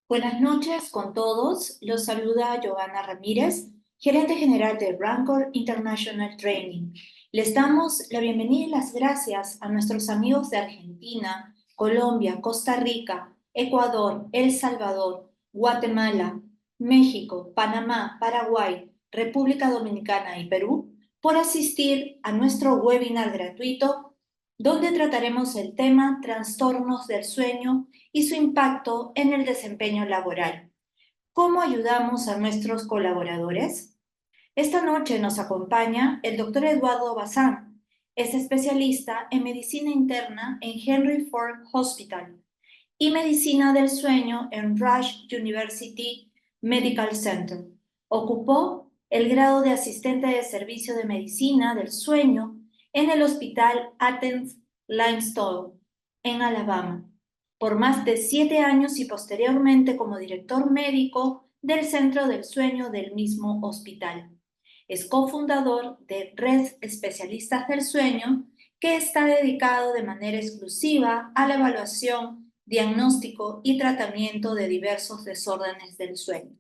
Buenas noches con todos. Los saluda Giovanna Ramírez, gerente general de Rancor International Training. Les damos la bienvenida y las gracias a nuestros amigos de Argentina, Colombia, Costa Rica, Ecuador, El Salvador, Guatemala, México, Panamá, Paraguay, República Dominicana y Perú por asistir a nuestro webinar gratuito donde trataremos el tema trastornos del sueño y su impacto en el desempeño laboral. ¿Cómo ayudamos a nuestros colaboradores? Esta noche nos acompaña el doctor Eduardo Bazán. Es especialista en medicina interna en Henry Ford Hospital y medicina del sueño en Rush University Medical Center. Ocupó el grado de asistente de servicio de medicina del sueño en el Hospital Athens Limestone, en Alabama, por más de 7 años y posteriormente como director médico del Centro del Sueño del mismo hospital. Es cofundador de Red Especialistas del Sueño, que está dedicado de manera exclusiva a la evaluación, diagnóstico y tratamiento de diversos desórdenes del sueño.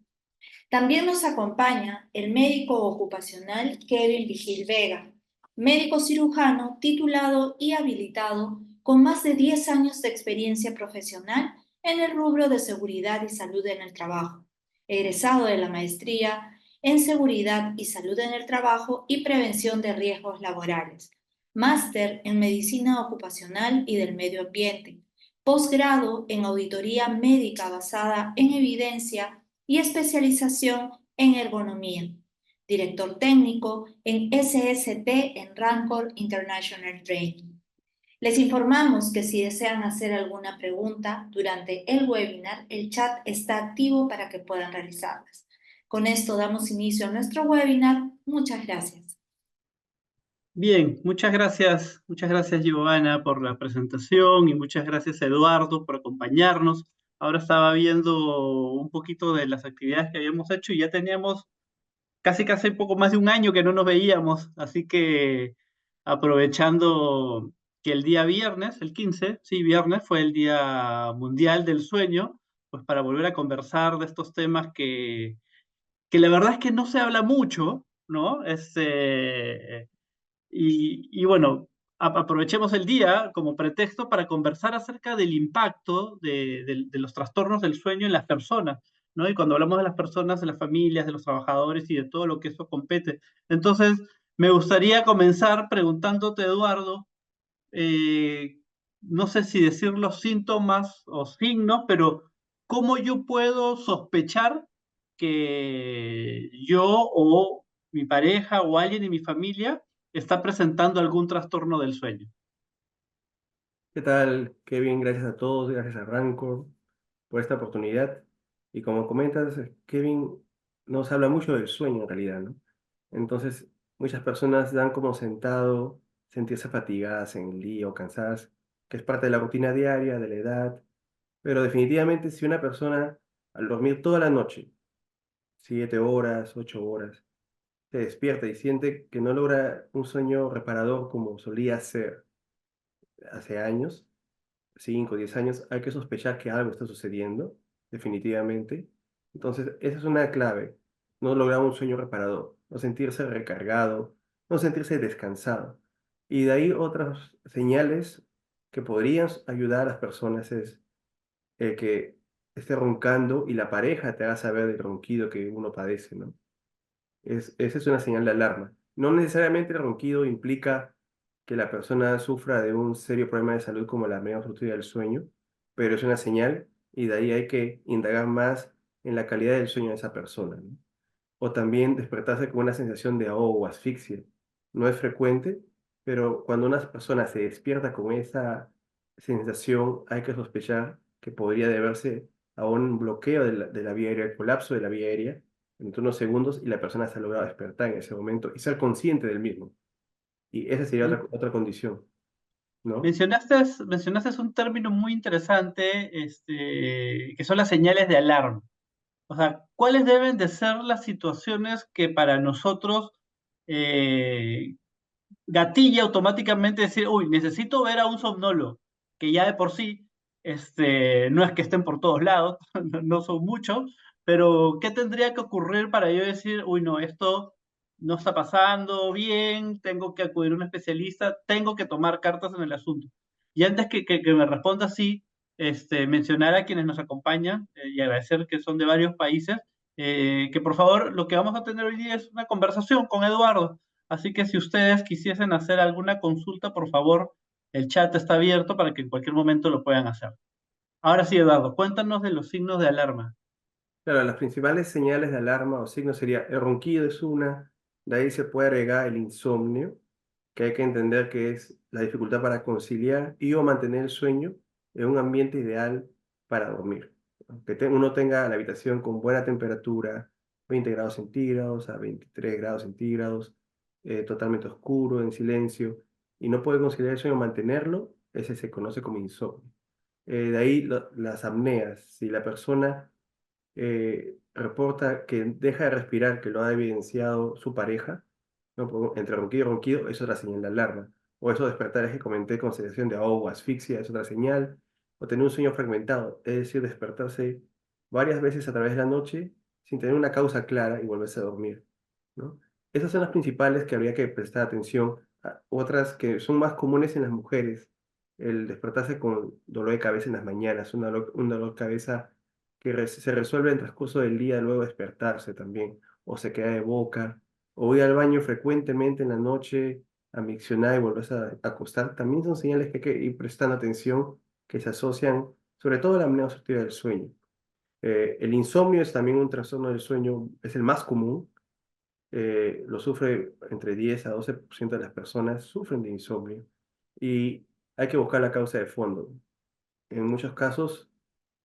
También nos acompaña el médico ocupacional Kevin Vigil Vega, médico cirujano titulado y habilitado con más de 10 años de experiencia profesional en el rubro de seguridad y salud en el trabajo, egresado de la maestría en seguridad y salud en el trabajo y prevención de riesgos laborales, máster en medicina ocupacional y del medio ambiente, posgrado en auditoría médica basada en evidencia y especialización en ergonomía. Director técnico en SST en Rancor International Training. Les informamos que si desean hacer alguna pregunta durante el webinar, el chat está activo para que puedan realizarlas. Con esto damos inicio a nuestro webinar. Muchas gracias. Bien, muchas gracias Giovanna por la presentación y muchas gracias Eduardo por acompañarnos. Ahora estaba viendo un poquito de las actividades que habíamos hecho y ya teníamos casi un poco más de un año que no nos veíamos, así que aprovechando que el día viernes, el 15, sí, viernes fue el Día Mundial del Sueño, pues para volver a conversar de estos temas que la verdad es que no se habla mucho, ¿no? Y bueno, aprovechemos el día como pretexto para conversar acerca del impacto de los trastornos del sueño en las personas, ¿no? Y cuando hablamos de las personas, de las familias, de los trabajadores y de todo lo que eso compete. Entonces, me gustaría comenzar preguntándote, Eduardo, eh, no sé si decir los síntomas o signos, pero ¿cómo yo puedo sospechar que yo o mi pareja o alguien en mi familia está presentando algún trastorno del sueño? ¿Qué tal, Kevin? Gracias a todos, gracias a Rancor por esta oportunidad. Y como comentas, Kevin, nos habla mucho del sueño en realidad, ¿no? Entonces, muchas personas dan como sentado sentirse fatigadas en el día o cansadas, que es parte de la rutina diaria, de la edad. Pero definitivamente si una persona al dormir toda la noche, 7 horas, 8 horas, se despierta y siente que no logra un sueño reparador como solía ser hace años, 5 o 10 años, hay que sospechar que algo está sucediendo, definitivamente. Entonces, esa es una clave. No lograr un sueño reparador, no sentirse recargado, no sentirse descansado. Y de ahí otras señales que podrían ayudar a las personas es que esté roncando y la pareja te haga saber del ronquido que uno padece, ¿no? Esa es una señal de alarma. No necesariamente el ronquido implica que la persona sufra de un serio problema de salud como la apnea obstructiva del sueño, pero es una señal y de ahí hay que indagar más en la calidad del sueño de esa persona, ¿no? O también despertarse con una sensación de ahogo o asfixia. No es frecuente, pero cuando una persona se despierta con esa sensación, hay que sospechar que podría deberse a un bloqueo de la vía aérea, el colapso de la vía aérea, entre unos segundos y la persona se ha logrado despertar en ese momento y ser consciente del mismo. Y esa sería otra condición, ¿no? Mencionaste un término muy interesante, que son las señales de alarma. O sea, ¿cuáles deben de ser las situaciones que para nosotros eh, gatilla automáticamente decir, uy, necesito ver a un somnólogo, que ya de por sí No es que estén por todos lados, no son muchos, pero ¿qué tendría que ocurrir para yo decir, uy, no, esto no está pasando bien, tengo que acudir a un especialista, tengo que tomar cartas en el asunto? Y antes que me responda así, mencionar a quienes nos acompañan y agradecer que son de varios países, que por favor lo que vamos a tener hoy día es una conversación con Eduardo. Así que si ustedes quisiesen hacer alguna consulta, por favor, el chat está abierto para que en cualquier momento lo puedan hacer. Ahora sí, Eduardo, cuéntanos de los signos de alarma. Claro, las principales señales de alarma o signos sería el ronquido es una, de ahí se puede agregar el insomnio, que hay que entender que es la dificultad para conciliar y o mantener el sueño en un ambiente ideal para dormir. Uno tenga la habitación con buena temperatura, 20 grados centígrados a 23 grados centígrados, totalmente oscuro, en silencio, y no puede conciliar el sueño, mantenerlo, ese se conoce como insomnio. De ahí las apneas, si la persona reporta que deja de respirar, que lo ha evidenciado su pareja, ¿no? Entre ronquido y ronquido, eso es la señal de alarma. O eso despertar es que comenté con sensación de ahogo o asfixia, es otra señal. O tener un sueño fragmentado, es decir, despertarse varias veces a través de la noche sin tener una causa clara y volverse a dormir, ¿no? Esas son las principales que habría que prestar atención. Otras que son más comunes en las mujeres, el despertarse con dolor de cabeza en las mañanas, un dolor de cabeza que se resuelve en el transcurso del día, luego despertarse también, o se queda de boca, o ir al baño frecuentemente en la noche, a miccionar y volverse a acostar, también son señales que hay que ir prestando atención, que se asocian sobre todo a la apnea obstructiva del sueño. El insomnio es también un trastorno del sueño, es el más común, lo sufre entre 10 a 12% de las personas, sufren de insomnio, y hay que buscar la causa de fondo. En muchos casos,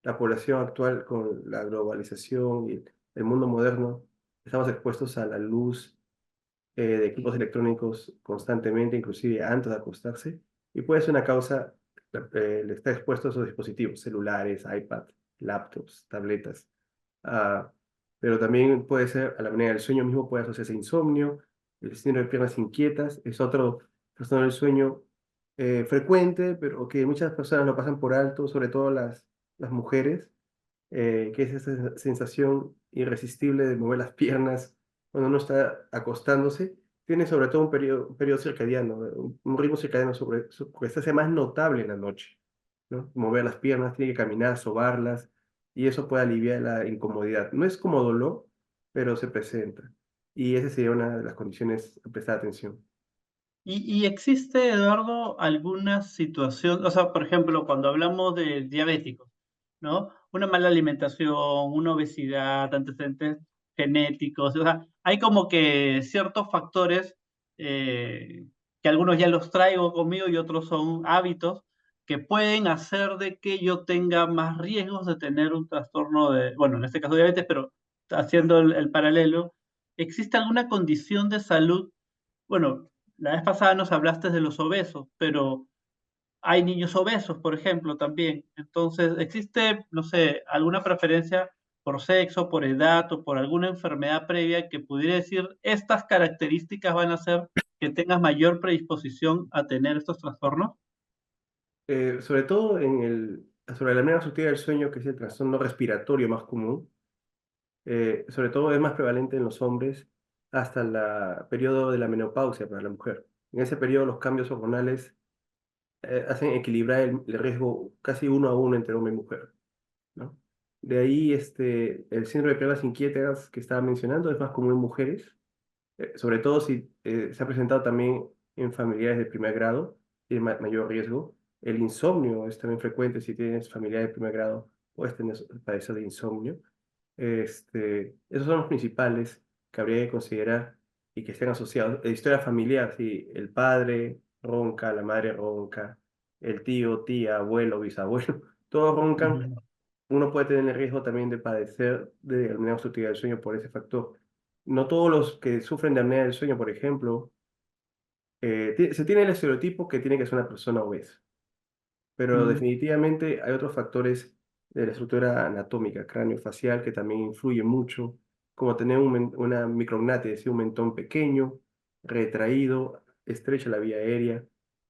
la población actual con la globalización y el mundo moderno, estamos expuestos a la luz de equipos electrónicos constantemente, inclusive antes de acostarse, y puede ser una causa, le está expuesto a esos dispositivos, celulares, iPad, laptops, tabletas. Ah, pero también puede ser, a la manera del sueño mismo puede asociarse a insomnio, el síndrome de piernas inquietas, es otro trastorno del sueño frecuente, pero que muchas personas lo pasan por alto, sobre todo las mujeres, que es esa sensación irresistible de mover las piernas cuando uno está acostándose. Tiene sobre todo un periodo circadiano, un ritmo circadiano que se hace más notable en la noche, ¿no? Mover las piernas, tiene que caminar, sobarlas, y eso puede aliviar la incomodidad. No es como dolor, pero se presenta. Y esa sería una de las condiciones a prestar atención. ¿Y existe, Eduardo, alguna situación, o sea, por ejemplo, cuando hablamos de diabéticos, ¿no? Una mala alimentación, una obesidad, antecedentes genéticos, o sea, hay como que ciertos factores que algunos ya los traigo conmigo y otros son hábitos que pueden hacer de que yo tenga más riesgos de tener un trastorno de, bueno, en este caso diabetes, pero haciendo el paralelo, ¿existe alguna condición de salud? Bueno, la vez pasada nos hablaste de los obesos, pero hay niños obesos, por ejemplo, también. Entonces, ¿existe, no sé, alguna preferencia por sexo, por edad o por alguna enfermedad previa que pudiera decir estas características van a hacer que tengas mayor predisposición a tener estos trastornos? Sobre todo sobre la apnea obstructiva del sueño, que es el trastorno respiratorio más común, sobre todo es más prevalente en los hombres hasta el periodo de la menopausia para la mujer. En ese periodo los cambios hormonales hacen equilibrar el riesgo casi uno a uno entre hombre y mujer, ¿no? De ahí el síndrome de piernas inquietas que estaba mencionando es más común en mujeres, sobre todo si se ha presentado también en familiares de primer grado, tiene mayor riesgo. El insomnio es también frecuente si tienes familiares de primer grado, puedes padecer de insomnio. Esos son los principales que habría que considerar y que estén asociados. Historia familiar, si el padre ronca, la madre ronca, el tío, tía, abuelo, bisabuelo, todos roncan, Ujú. uno puede tener el riesgo también de padecer de apnea obstructiva del sueño por ese factor. No todos los que sufren de apnea del sueño, por ejemplo, se tiene el estereotipo que tiene que ser una persona obesa, pero Mm, definitivamente hay otros factores de la estructura anatómica craneofacial que también influyen mucho, como tener una micrognatia, es decir, un mentón pequeño, retraído, estrecha la vía aérea,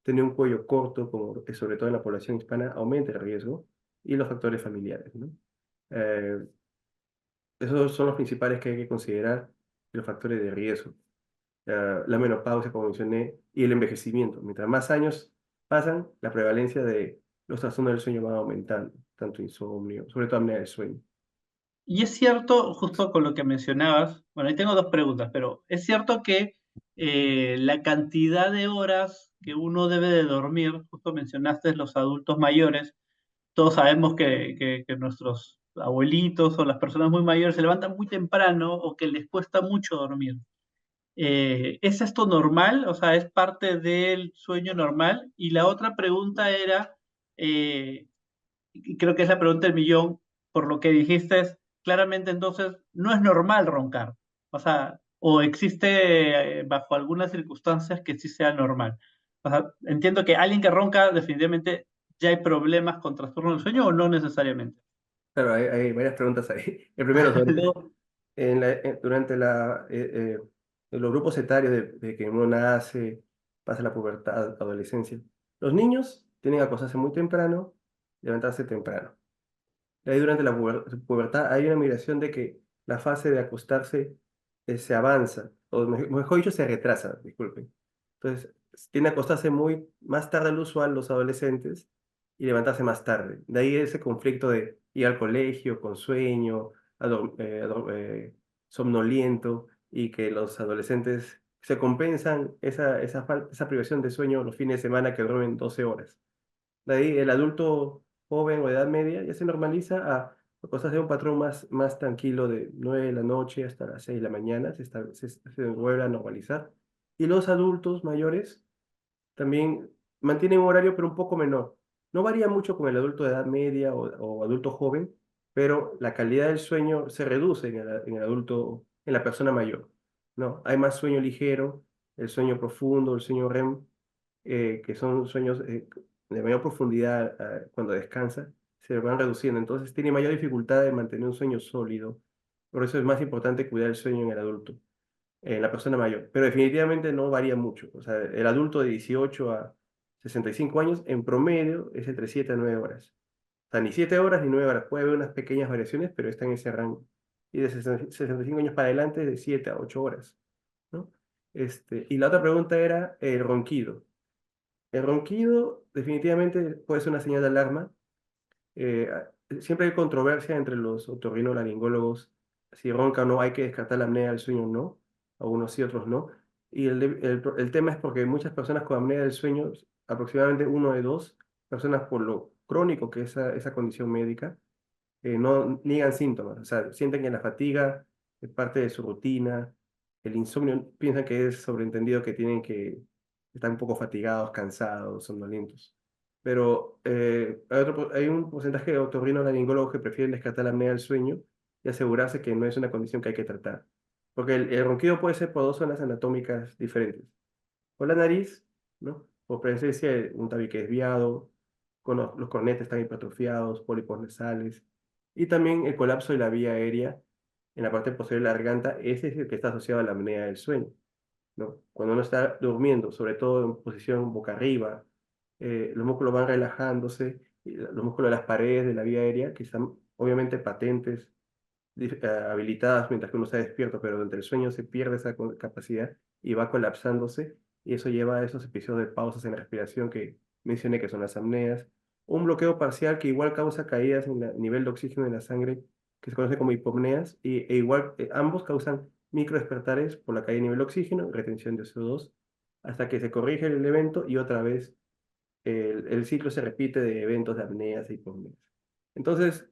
tener un cuello corto, como sobre todo en la población hispana, aumenta el riesgo. y los factores familiares, ¿no? Eh, Esos son los principales que hay que considerar, los factores de riesgo. La menopausia, como mencioné, y el envejecimiento. Mientras más años pasan, la prevalencia de los trastornos del sueño va aumentando, tanto insomnio, sobre todo apnea del sueño. Y es cierto, justo con lo que mencionabas, bueno, ahí tengo dos preguntas, pero es cierto que la cantidad de horas que uno debe de dormir, justo mencionaste los adultos mayores, todos sabemos que nuestros abuelitos o las personas muy mayores se levantan muy temprano o que les cuesta mucho dormir. ¿Es esto normal? O sea, ¿es parte del sueño normal? Y la otra pregunta era, eh, y creo que es la pregunta del millón, por lo que dijiste, es claramente entonces no es normal roncar. O sea, o existe bajo algunas circunstancias que sí sea normal. O sea, entiendo que alguien que ronca definitivamente ya hay problemas con trastorno del sueño o no necesariamente. Claro, hay varias preguntas ahí. El primero, sobre todo, durante los grupos etarios de que uno nace, pasa la pubertad, adolescencia. Los niños tienen que acostarse muy temprano, levantarse temprano. De ahí durante la pubertad hay una migración de que la fase de acostarse se avanza, o mejor dicho, se retrasa, disculpen. Entonces, tiende a acostarse más tarde de lo usual los adolescentes y levantarse más tarde. De ahí ese conflicto de ir al colegio con sueño, somnoliento, y que los adolescentes se compensan esa privación de sueño los fines de semana que duermen 12 horas. De ahí el adulto joven o de edad media ya se normaliza a acostarse a un patrón más tranquilo de 9 de la noche hasta las 6 de la mañana, se vuelve a normalizar. Y los adultos mayores también mantienen un horario pero un poco menor. No varía mucho con el adulto de edad media o adulto joven, pero la calidad del sueño se reduce en el adulto, en la persona mayor, ¿no? Hay más sueño ligero, el sueño profundo, el sueño REM, que son sueños de mayor profundidad cuando descansa, se van reduciendo. Entonces tiene mayor dificultad de mantener un sueño sólido. Por eso es más importante cuidar el sueño en el adulto, en la persona mayor. Pero definitivamente no varía mucho. O sea, el adulto de 18 a 65 años, en promedio, es entre 7 a 9 horas. O sea, ni 7 horas ni 9 horas. Puede haber unas pequeñas variaciones, pero está en ese rango. Y de 65 años para adelante, de 7 a 8 horas, ¿no? Y la otra pregunta era el ronquido. El ronquido definitivamente puede ser una señal de alarma. Siempre hay controversia entre los otorrinolaringólogos si ronca o no, hay que descartar la apnea del sueño o no, algunos sí, otros no. Y el tema es porque muchas personas con apnea del sueño, aproximadamente uno de dos personas por lo crónico que es esa condición médica, no niegan síntomas, o sea, sienten que la fatiga es parte de su rutina, el insomnio piensan que es sobreentendido que tienen que estar un poco fatigados, cansados, somnolentos. Pero hay un porcentaje de otorrinolaringólogos que prefieren descartar la apnea del sueño y asegurarse que no es una condición que hay que tratar. Porque el ronquido puede ser por dos zonas anatómicas diferentes. Por la nariz, ¿no? Por presencia de un tabique desviado, con los cornetes están hipertrofiados, pólipos nasales, y también el colapso de la vía aérea en la parte posterior de la garganta, ese es el que está asociado a la apnea del sueño, ¿no? Cuando uno está durmiendo, sobre todo en posición boca arriba, los músculos van relajándose, y los músculos de las paredes de la vía aérea, que están obviamente patentes, habilitadas mientras que uno está despierto, pero durante el sueño se pierde esa capacidad y va colapsándose, y eso lleva a esos episodios de pausas en la respiración que mencioné, que son las apneas. Un bloqueo parcial que igual causa caídas en el nivel de oxígeno en la sangre, que se conoce como hipopneas, e igual ambos causan microdespertares por la caída de nivel de oxígeno y retención de CO2, hasta que se corrige el evento y otra vez el ciclo se repite de eventos de apneas e hipopneas. Entonces,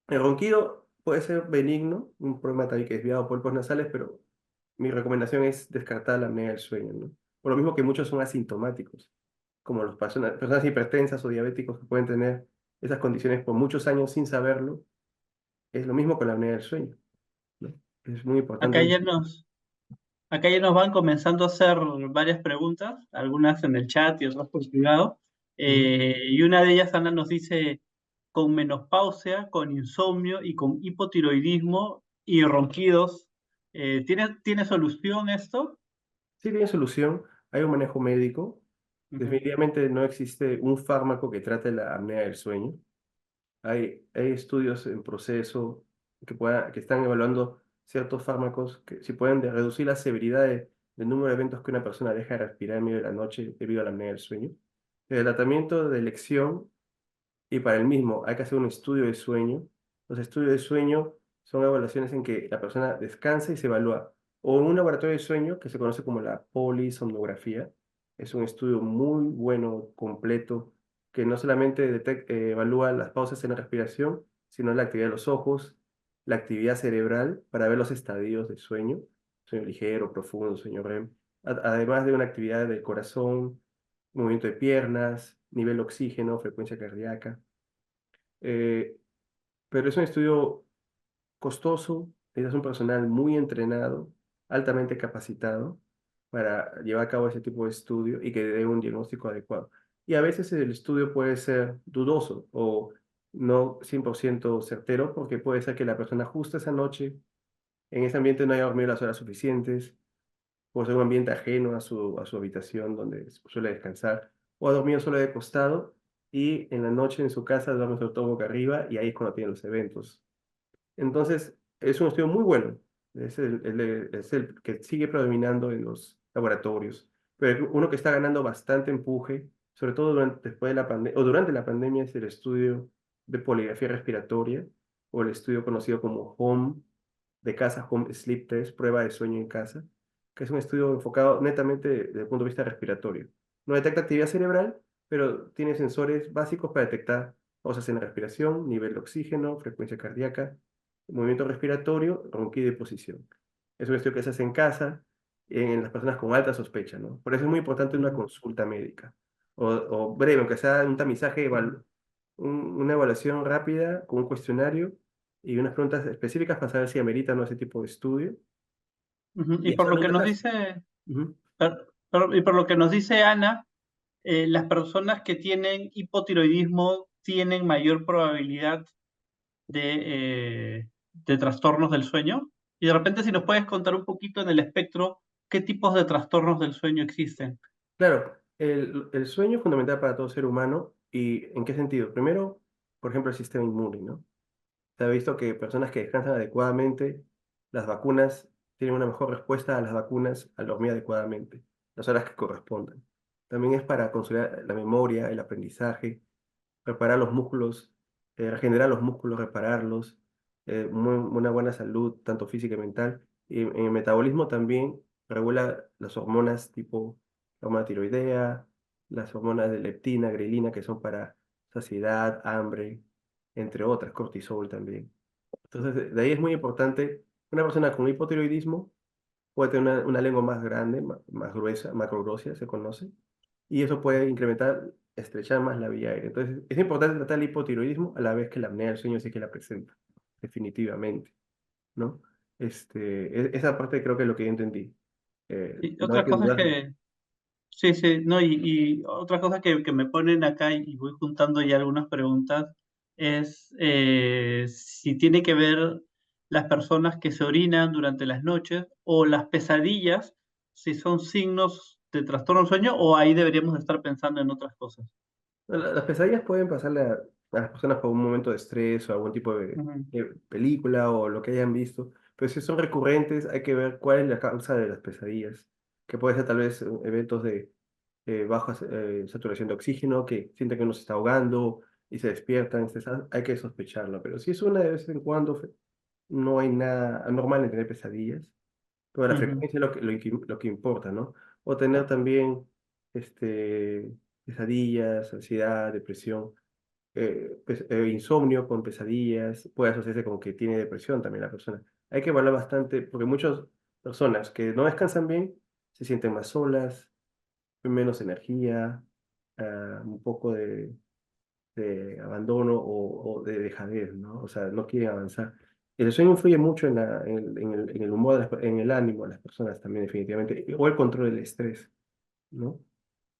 el ronquido puede ser benigno, un problema tabique desviado o pólipos nasales, pero mi recomendación es descartar la apnea del sueño, ¿no? Por lo mismo que muchos son asintomáticos, como las personas hipertensas o diabéticos que pueden tener esas condiciones por muchos años sin saberlo. Es lo mismo con la apnea del sueño, ¿no? Es muy Acá importante. ya nos, acá ya nos van comenzando a hacer varias preguntas, algunas en el chat y otras por privado. Ujú. Y una de ellas, Ana, nos dice, con menopausia, con insomnio y con hipotiroidismo y ronquidos, ¿tiene solución esto? Sí tiene solución, hay un manejo médico. Ujú. Definitivamente no existe un fármaco que trate la apnea del sueño. Hay estudios en proceso que están evaluando ciertos fármacos que si pueden reducir la severidad del número de eventos que una persona deja de respirar en medio de la noche debido a la apnea del sueño. El tratamiento de elección y para el mismo hay que hacer un estudio de sueño. Los estudios de sueño son evaluaciones en que la persona descansa y se evalúa. O en un laboratorio de sueño que se conoce como la polisomnografía. Es un estudio muy bueno, completo, que no solamente evalúa las pausas en la respiración, sino la actividad de los ojos, la actividad cerebral para ver los estadios de sueño ligero, profundo, sueño REM, además de una actividad del corazón, movimiento de piernas, nivel de oxígeno, frecuencia cardíaca. Eh, pero es un estudio costoso, necesitas un personal muy entrenado, altamente capacitado para llevar a cabo ese tipo de estudio y que dé un diagnóstico adecuado. Y a veces el estudio puede ser dudoso o no 100% certero porque puede ser que la persona justo esa noche en ese ambiente no haya dormido las horas suficientes, puede ser un ambiente ajeno a su habitación donde suele descansar, o ha dormido solo de costado y en la noche en su casa duerme sobre todo boca arriba y ahí es cuando tiene los eventos. Entonces, es un estudio muy bueno, es el que sigue predominando en los laboratorios, pero uno que está ganando bastante empuje, sobre todo después de la pandemia, o durante la pandemia, es el estudio de poligrafía respiratoria, o el estudio conocido como HOME, de casa, Home Sleep Test, prueba de sueño en casa, que es un estudio enfocado netamente desde el punto de vista respiratorio. No detecta actividad cerebral, pero tiene sensores básicos para detectar pausas en la respiración, nivel de oxígeno, frecuencia cardíaca, movimiento respiratorio, ronquido y posición. Es un estudio que se hace en casa en las personas con alta sospecha, ¿no? Por eso es muy importante una consulta médica o breve, aunque sea un tamizaje, una evaluación rápida con un cuestionario y unas preguntas específicas para saber si amerita o no ese tipo de estudio. Ujú. Y Y por lo hacerlo en que la nos casa. dice, Ujú. y por lo que nos dice Ana, las personas que tienen hipotiroidismo tienen mayor probabilidad de trastornos del sueño. Y de repente si nos puedes contar un poquito en el espectro qué tipos de trastornos del sueño existen. Claro, el sueño es fundamental para todo ser humano. ¿Y en qué sentido? Primero, por ejemplo, el sistema inmune, ¿no? Se ha visto que personas que descansan adecuadamente, las vacunas tienen una mejor respuesta a las vacunas al dormir adecuadamente, las horas que correspondan. También es para consolidar la memoria, el aprendizaje, reparar los músculos, regenerar los músculos, repararlos, una buena salud, tanto física y mental. Y en el metabolismo también regula las hormonas tipo la hormona tiroidea, las hormonas de leptina, grelina, que son para saciedad, hambre, entre otras, cortisol también. Entonces, de ahí es muy importante, una persona con hipotiroidismo puede tener una lengua más grande, más gruesa, macroglosia se conoce, y eso puede incrementar, estrechar más la vía aérea. Entonces, es importante tratar el hipotiroidismo a la vez que la apnea del sueño sí que la presenta, definitivamente, ¿no? Esa parte creo que es lo que yo entendí. Y No hay otra que cosa es dudar. que, sí, sí, no, y otra cosa que me ponen acá y voy juntando ya algunas preguntas es si tiene que ver las personas que se orinan durante las noches o las pesadillas, si son signos de trastorno del sueño o ahí deberíamos estar pensando en otras cosas. Las pesadillas pueden pasarle a las personas por un momento de estrés o algún tipo Ujú. de película o lo que hayan visto, pero si son recurrentes hay que ver cuál es la causa de las pesadillas, que puede ser tal vez eventos de baja saturación de oxígeno, que sienten que uno se está ahogando y se despiertan, hay que sospecharlo, pero si es una de vez en cuando, no hay nada anormal en tener pesadillas. Pero la Ujú. frecuencia es lo que importa, ¿no? O tener también pesadillas, ansiedad, depresión, insomnio con pesadillas, puede asociarse con que tiene depresión también la persona. Hay que evaluar bastante, porque muchas personas que no descansan bien se sienten más solas, menos energía, un poco de abandono o de dejadez, ¿no? O sea, no quieren avanzar. El sueño influye mucho en el humor, en el ánimo de las personas también, definitivamente, o el control del estrés, ¿no?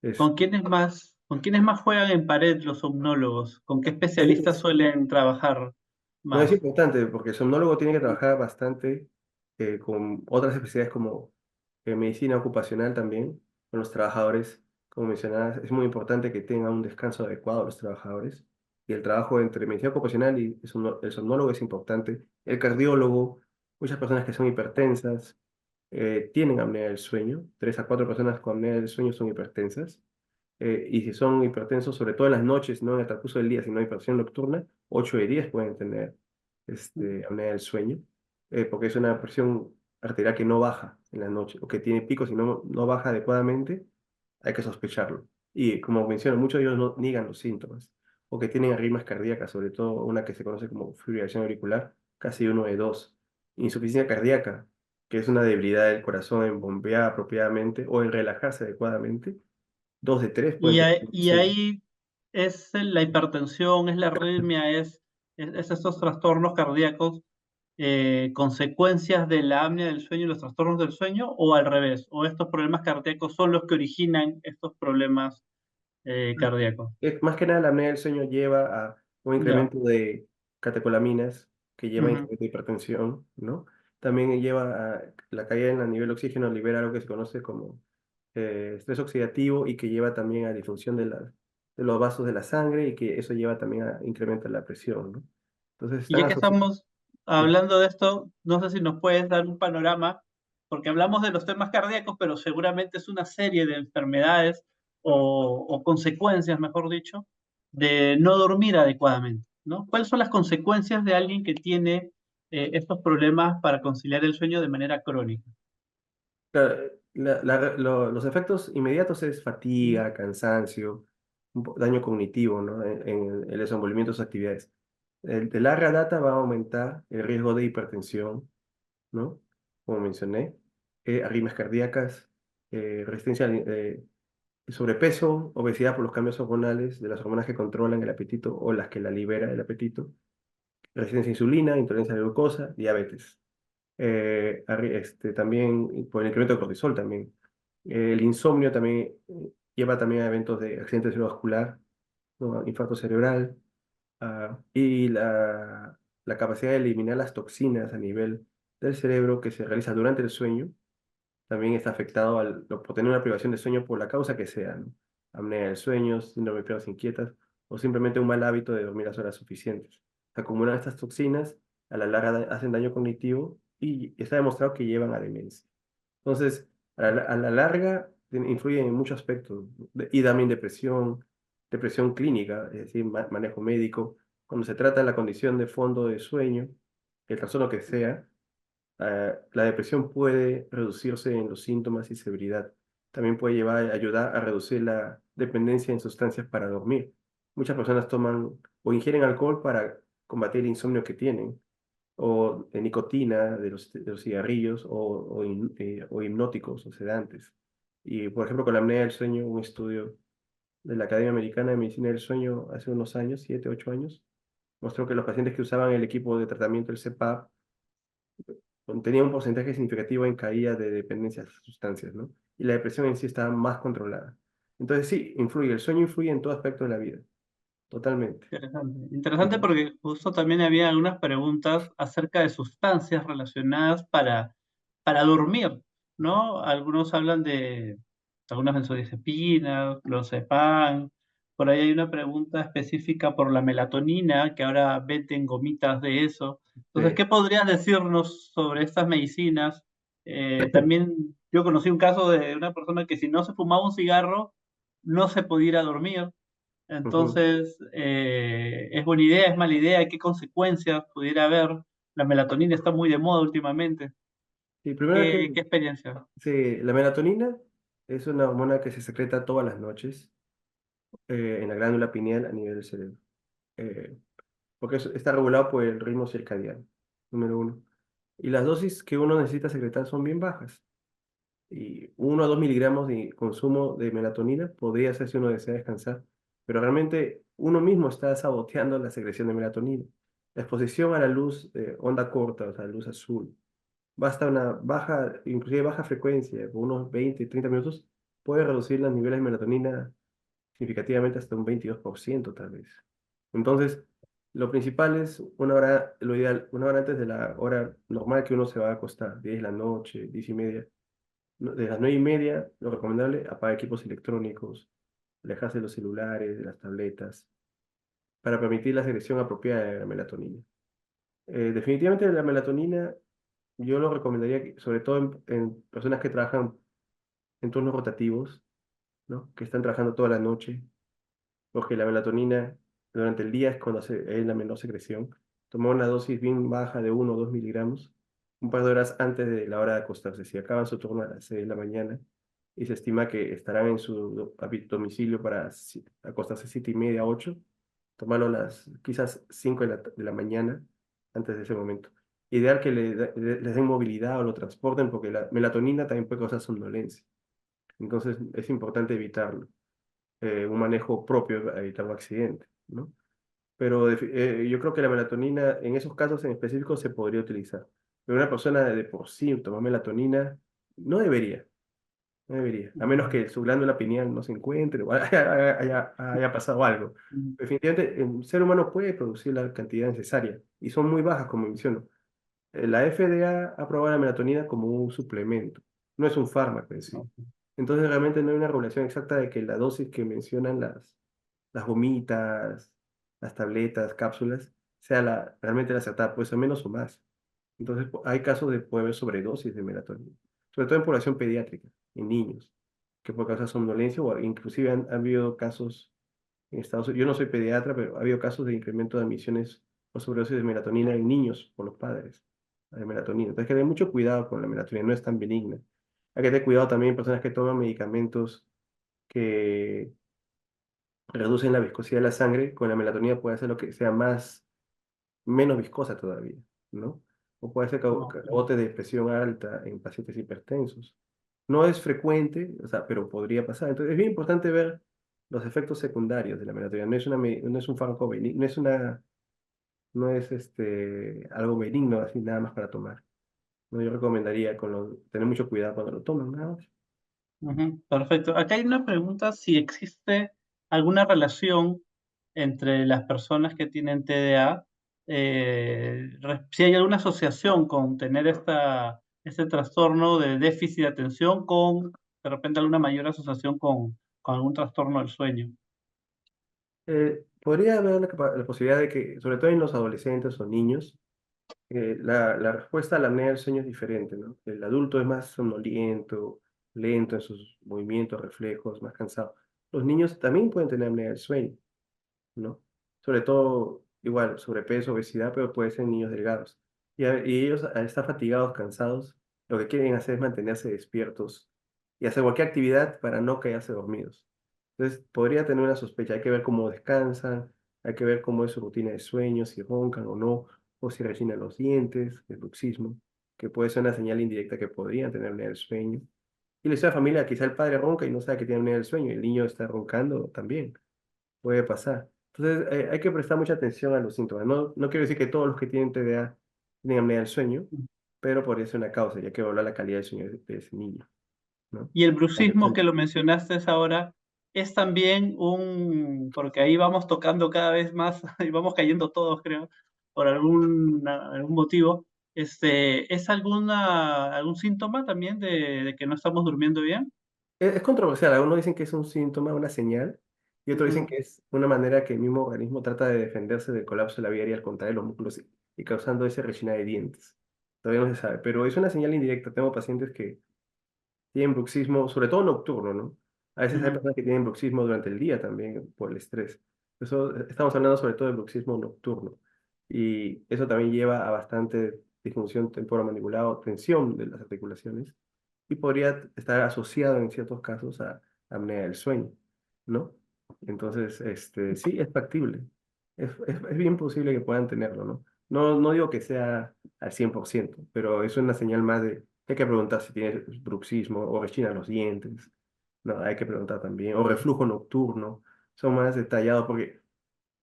Es, Con quiénes más juegan en pared los somnólogos? ¿Con qué especialistas es- suelen trabajar no es más? importante porque el somnólogo tiene que trabajar bastante con otras especialidades como medicina ocupacional también, con los trabajadores, como mencionabas, es muy importante que tengan un descanso adecuado los trabajadores. y el trabajo entre medicina ocupacional y el somnólogo es importante. El cardiólogo, muchas personas que son hipertensas tienen apnea del sueño. 3 a 4 personas con apnea del sueño son hipertensas. Y si son hipertensos, sobre todo en las noches, no en el transcurso del día, sino hipertensión nocturna, 8 de 10 pueden tener apnea del sueño, porque es una presión arterial que no baja en la noche, o que tiene picos y no baja adecuadamente, hay que sospecharlo. Y como menciono, muchos de ellos no niegan los síntomas, o que tienen arritmias cardíacas, sobre todo una que se conoce como fibrilación auricular, casi 1 de 2. Insuficiencia cardíaca, que es una debilidad del corazón en bombear apropiadamente o en relajarse adecuadamente, 2 de 3 pueden tener Y síntomas. ahí es la hipertensión, es la arritmia, es estos trastornos cardíacos, consecuencias de la apnea del sueño y los trastornos del sueño, o al revés, o estos problemas cardíacos son los que originan estos problemas cardíacos. Más que nada, la apnea del sueño lleva a un Ya. incremento de catecolaminas, que lleva a Ujú. incremento de hipertensión, ¿no? También lleva a la caída en el nivel de oxígeno, libera algo que se conoce como estrés oxidativo y que lleva también a disfunción de los vasos de la sangre y que eso lleva también a incrementar la presión, ¿no? Entonces Y están ya que asociados. estamos hablando de esto, no sé si nos puedes dar un panorama, porque hablamos de los temas cardíacos, pero seguramente es una serie de enfermedades o consecuencias, mejor dicho, de no dormir adecuadamente, ¿no? ¿Cuáles son las consecuencias de alguien que tiene estos problemas para conciliar el sueño de manera crónica? Claro, los efectos inmediatos es fatiga, cansancio, daño cognitivo, ¿no? En el desenvolvimiento de sus actividades. De larga data va a aumentar el riesgo de hipertensión, ¿no? Como mencioné, arritmias cardíacas, resistencia, sobrepeso, obesidad por los cambios hormonales de las hormonas que controlan el apetito o las que la libera el apetito, resistencia a insulina, intolerancia a la glucosa, diabetes. También por el incremento de cortisol también. El insomnio también lleva también a eventos de accidente cerebrovascular, ¿no? Infarto cerebral, y la capacidad de eliminar las toxinas a nivel del cerebro que se realiza durante el sueño también está afectado por tener una privación de sueño por la causa que sea, ¿no? Apnea del sueño, síndrome de piernas inquietas o simplemente un mal hábito de dormir las horas suficientes. Se acumulan estas toxinas, a la larga hacen daño cognitivo y está demostrado que llevan a demencia. Entonces, a la larga influyen en muchos aspectos y también depresión clínica, es decir, manejo médico. Cuando se trata de la condición de fondo de sueño, el trastorno que sea, la depresión puede reducirse en los síntomas y severidad. También puede ayudar a reducir la dependencia en sustancias para dormir. Muchas personas toman o ingieren alcohol para combatir el insomnio que tienen, o nicotina de los cigarrillos, o hipnóticos o sedantes. Y, por ejemplo, con la apnea del sueño, un estudio de la Academia Americana de Medicina del Sueño hace unos años, 7, 8 años, mostró que los pacientes que usaban el equipo de tratamiento, el CPAP, tenía un porcentaje significativo en caída de dependencia a sustancias, ¿no? Y la depresión en sí estaba más controlada. Entonces sí, influye, el sueño influye en todo aspecto de la vida, totalmente. Interesante. Interesante Ujú. porque justo también había algunas preguntas acerca de sustancias relacionadas para dormir, ¿no? Algunos hablan de algunas benzodiazepinas, clonazepam. Por ahí hay una pregunta específica por la melatonina, que ahora venden gomitas de eso. Entonces, Sí. ¿qué podrías decirnos sobre estas medicinas? También yo conocí un caso de una persona que si no se fumaba un cigarro, no se podía ir a dormir. Ujú. Entonces, ¿es buena idea, es mala idea? ¿Qué consecuencias pudiera haber? La melatonina está muy de moda últimamente. Y primero ¿Qué experiencia? sí, la melatonina es una hormona que se secreta todas las noches en la glándula pineal a nivel del cerebro, eh, porque está regulado por el ritmo circadiano, número uno. Y las dosis que uno necesita secretar son bien bajas. Y 1 a 2 miligramos de consumo de melatonina podría ser si uno desea descansar, pero realmente uno mismo está saboteando la secreción de melatonina. La exposición a la luz onda corta, o sea, luz azul, basta una baja, inclusive baja frecuencia, por unos 20, 30 minutos, puede reducir los niveles de melatonina significativamente hasta un 22% tal vez. Entonces, lo principal es lo ideal, 1 hora antes de la hora normal que uno se va a acostar, 10 de la noche, 10:30. De las 9:30, lo recomendable, apagar equipos electrónicos, alejarse de los celulares, de las tabletas, para permitir la secreción apropiada de la melatonina. Definitivamente la melatonina yo lo recomendaría, sobre todo en personas que trabajan en turnos rotativos, ¿no? Que están trabajando toda la noche, porque la melatonina durante el día es cuando es la menor secreción. Tomar una dosis bien baja de 1 o 2 miligramos un par de horas antes de la hora de acostarse. Si acaban su turno a las 6 de la mañana y se estima que estarán en su domicilio para acostarse 7:30, 8, tomarlo a las quizás 5 de la mañana antes de ese momento. Ideal que les den movilidad o lo transporten porque la melatonina también puede causar somnolencia. Entonces es importante evitarlo, un manejo propio para evitar un accidente, ¿no? Pero yo creo que la melatonina en esos casos en específico se podría utilizar. Pero una persona de por sí tomar melatonina no debería, no debería, a menos que su glándula pineal no se encuentre o haya pasado algo. Ujú. Definitivamente, el ser humano puede producir la cantidad necesaria y son muy bajas, como menciono. La FDA ha aprobado la melatonina como un suplemento, no es un fármaco en sí. Ok. Entonces realmente no hay una regulación exacta de que la dosis que mencionan las gomitas, las tabletas, cápsulas, sea realmente la acertada, puede ser menos o más. Entonces hay casos de puede haber sobredosis de melatonina, sobre todo en población pediátrica, en niños, que puede causar somnolencia o inclusive han habido casos en Estados Unidos, yo no soy pediatra, pero ha habido casos de incremento de emisiones o sobredosis de melatonina en niños por los padres, de melatonina. Entonces hay que tener mucho cuidado con la melatonina, no es tan benigna. Hay que tener cuidado también en personas que toman medicamentos que reducen la viscosidad de la sangre, con la melatonina puede hacer lo que sea menos viscosa todavía, ¿no? O puede ser Ok. bote de presión alta en pacientes hipertensos. No es frecuente, o sea, pero podría pasar. Entonces es bien importante ver los efectos secundarios de la melatonina. No es un fármaco benigno, no es algo benigno así nada más para tomar. No, yo recomendaría tener mucho cuidado cuando lo toman, nada más. Ujú, perfecto. Acá hay una pregunta si existe alguna relación entre las personas que tienen TDA, si hay alguna asociación con tener este trastorno de déficit de atención con de repente alguna mayor asociación con algún trastorno del sueño. Podría haber la posibilidad de que, sobre todo en los adolescentes o niños, la respuesta a la apnea del sueño es diferente, ¿no? El adulto es más somnoliento, lento en sus movimientos, reflejos, más cansado. Los niños también pueden tener apnea del sueño, ¿no? Sobre todo, igual, sobrepeso, obesidad, pero puede ser en niños delgados. Y ellos, al estar fatigados, cansados, lo que quieren hacer es mantenerse despiertos y hacer cualquier actividad para no quedarse dormidos. Entonces, podría tener una sospecha. Hay que ver cómo descansan, hay que ver cómo es su rutina de sueño, si roncan o no, o si rechinan los dientes, el bruxismo, que puede ser una señal indirecta que podrían tener apnea del sueño. Y la historia de familia, quizá el padre ronca y no sabe que tiene apnea del sueño, y el niño está roncando también. Puede pasar. Entonces, hay que prestar mucha atención a los síntomas. No quiero decir que todos los que tienen TDA tienen apnea del sueño, pero podría ser una causa, ya que evalúa la calidad del sueño de ese niño, ¿no? Y el bruxismo que Adolescente. lo mencionaste ahora es también porque ahí vamos tocando cada vez más y vamos cayendo todos, creo, por algún motivo. ¿Es algún síntoma también de que no estamos durmiendo bien? Es controversial. Algunos dicen que es un síntoma, una señal, y otros dicen Ujú. que es una manera que el mismo organismo trata de defenderse del colapso de la vía aérea al contraer los músculos y causando ese rechinar de dientes. Todavía no se sabe, pero es una señal indirecta. Tengo pacientes que tienen bruxismo, sobre todo nocturno, ¿no? A veces hay Ujú. personas que tienen bruxismo durante el día también por el estrés. Eso, estamos hablando sobre todo del bruxismo nocturno. Y eso también lleva a bastante disfunción temporomandibular o tensión de las articulaciones y podría estar asociado en ciertos casos a apnea del sueño, ¿no? Entonces, sí, es factible. Es bien posible que puedan tenerlo, ¿no? No digo que sea al 100%, pero es una señal más de hay que preguntar si tiene bruxismo o rechina los dientes. No, hay que preguntar también. O reflujo nocturno. Son más detallados porque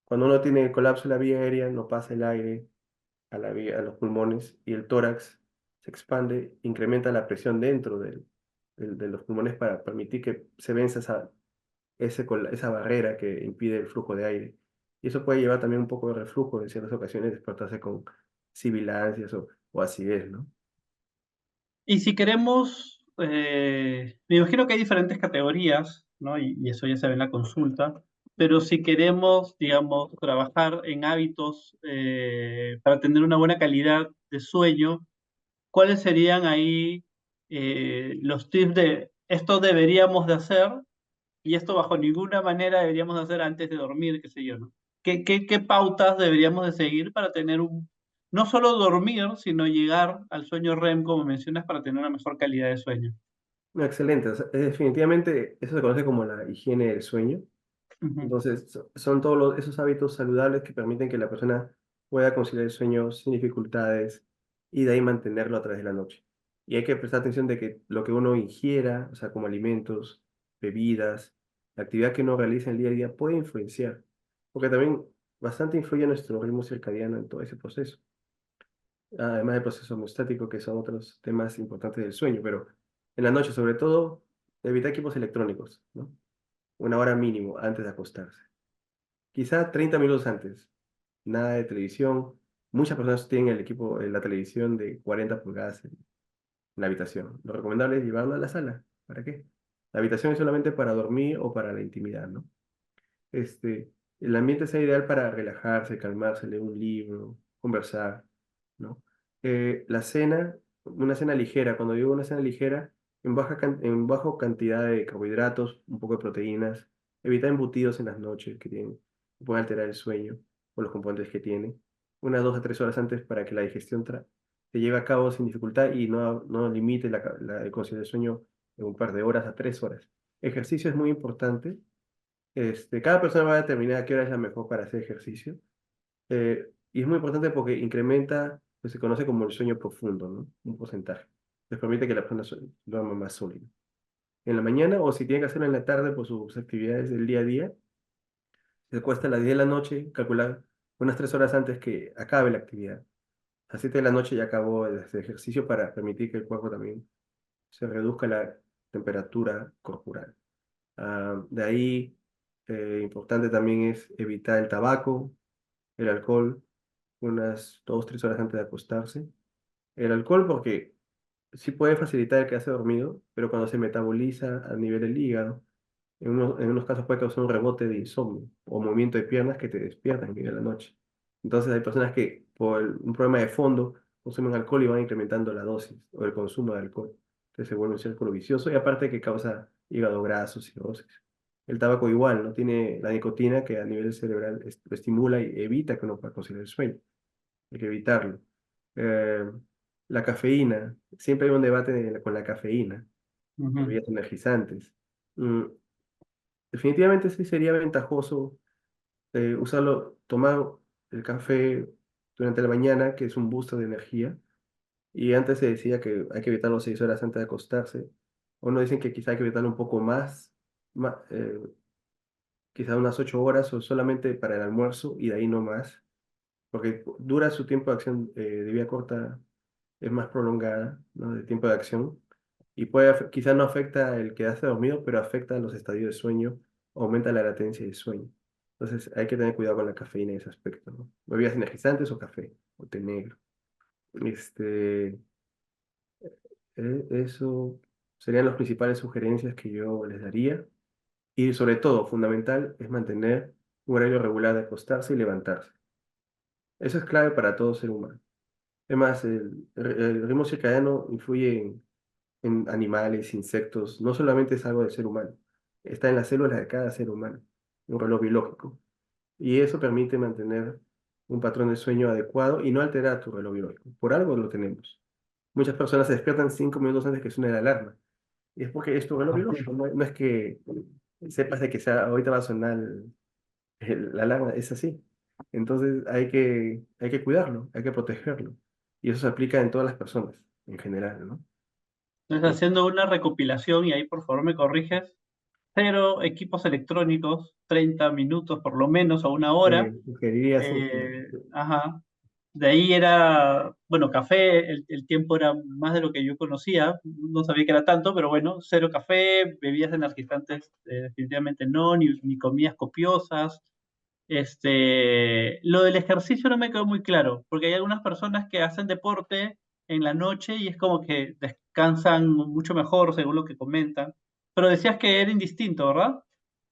cuando uno tiene colapso de la vía aérea, no pasa el aire a los pulmones y el tórax se expande, incrementa la presión dentro de los pulmones para permitir que se venza esa barrera que impide el flujo de aire. Y eso puede llevar también un poco de reflujo en ciertas ocasiones, despertarse con sibilancias o acidez, ¿no? Y si queremos, me imagino que hay diferentes categorías, ¿no? Y eso ya se ve en la consulta. pero si queremos, digamos, trabajar en hábitos para tener una buena calidad de sueño, ¿cuáles serían ahí los tips de esto deberíamos de hacer y esto bajo ninguna manera deberíamos de hacer antes de dormir, qué sé yo, ¿no? ¿Qué pautas deberíamos de seguir para tener no solo dormir, sino llegar al sueño REM, como mencionas, para tener una mejor calidad de sueño? No, excelente. O sea, definitivamente eso se conoce como la higiene del sueño. Ujú. Entonces, son todos esos hábitos saludables que permiten que la persona pueda conciliar el sueño sin dificultades y de ahí mantenerlo a través de la noche. Y hay que prestar atención de que lo que uno ingiera, o sea, como alimentos, bebidas, la actividad que uno realiza en el día a día puede influenciar, porque también bastante influye nuestro ritmo circadiano en todo ese proceso, además del proceso homeostático, que son otros temas importantes del sueño, pero en la noche, sobre todo, evitar equipos electrónicos, ¿no? Una hora mínimo antes de acostarse. Quizá 30 minutos antes. Nada de televisión. Muchas personas tienen el equipo, la televisión de 40 pulgadas en la habitación. Lo recomendable es llevarlo a la sala. ¿Para qué? La habitación es solamente para dormir o para la intimidad, ¿no? El ambiente sea ideal para relajarse, calmarse, leer un libro, conversar, ¿no? La cena, una cena ligera, cuando digo una cena ligera, en bajo cantidad de carbohidratos, un poco de proteínas, evita embutidos en las noches que pueden alterar el sueño o los componentes que tiene, unas 2 a 3 horas antes para que la digestión se lleve a cabo sin dificultad y no limite el consumo del sueño en un par de horas a 3 horas. Ejercicio es muy importante. Cada persona va a determinar a qué hora es la mejor para hacer ejercicio. Y es muy importante porque incrementa lo que se conoce como el sueño profundo, ¿no? Un porcentaje. Les permite que la persona duerma más sólido. En la mañana, o si tiene que hacerlo en la tarde por sus actividades del día a día, se cuesta a las 10 de la noche calcular unas 3 horas antes que acabe la actividad. A las 7 de la noche ya acabó el ejercicio para permitir que el cuerpo también se reduzca la temperatura corporal. De ahí, importante también es evitar el tabaco, el alcohol, unas 2, 3 horas antes de acostarse. El alcohol porque sí puede facilitar el quedarse dormido, pero cuando se metaboliza a nivel del hígado, en unos casos puede causar un rebote de insomnio o movimiento de piernas que te despiertan en medio de la noche. Entonces hay personas que por un problema de fondo consumen alcohol y van incrementando la dosis o el consumo de alcohol. Entonces se vuelve un círculo vicioso y aparte que causa hígado graso, cirrosis. El tabaco igual, ¿no? Tiene la nicotina que a nivel cerebral lo estimula y evita que uno pueda conciliar el sueño. Hay que evitarlo. Eh, la cafeína, siempre hay un debate con la cafeína, Ujú. bebidas energizantes. Mm, Definitivamente sí sería ventajoso tomar el café durante la mañana, que es un booster de energía, y antes se decía que hay que evitarlo 6 horas antes de acostarse, o no dicen que quizá hay que evitarlo un poco más, quizá unas 8 horas o solamente para el almuerzo y de ahí no más, porque dura su tiempo de acción de vida corta, es más prolongada, ¿no? De tiempo de acción, y quizá no afecta el quedarse dormido, pero afecta los estadios de sueño, aumenta la latencia de sueño. Entonces hay que tener cuidado con la cafeína en ese aspecto, ¿no? Bebidas energizantes o café, o té negro. Este, Eso serían las principales sugerencias que yo les daría. Y sobre todo, fundamental es mantener un horario regular de acostarse y levantarse. Eso es clave para todo ser humano. Además, el ritmo circadiano influye en animales, insectos, no solamente es algo del ser humano, está en las células de cada ser humano, un reloj biológico. Y eso permite mantener un patrón de sueño adecuado y no alterar tu reloj biológico. Por algo lo tenemos. Muchas personas se despiertan 5 minutos antes que suene la alarma. Y es porque es tu reloj biológico, no es que sepas de que ahorita va a sonar la alarma, es así. Entonces hay que cuidarlo, hay que protegerlo. Y eso se aplica en todas las personas, en general, ¿no? Entonces, haciendo una recopilación, y ahí por favor me corriges, cero equipos electrónicos, 30 minutos por lo menos o una hora. Sugeriría eso. Ajá. De ahí era, bueno, café, el tiempo era más de lo que yo conocía, no sabía que era tanto, pero bueno, cero café, bebidas energizantes, definitivamente no, ni comidas copiosas. Lo del ejercicio no me quedó muy claro, porque hay algunas personas que hacen deporte en la noche y es como que descansan mucho mejor según lo que comentan. Pero decías que era indistinto, ¿verdad?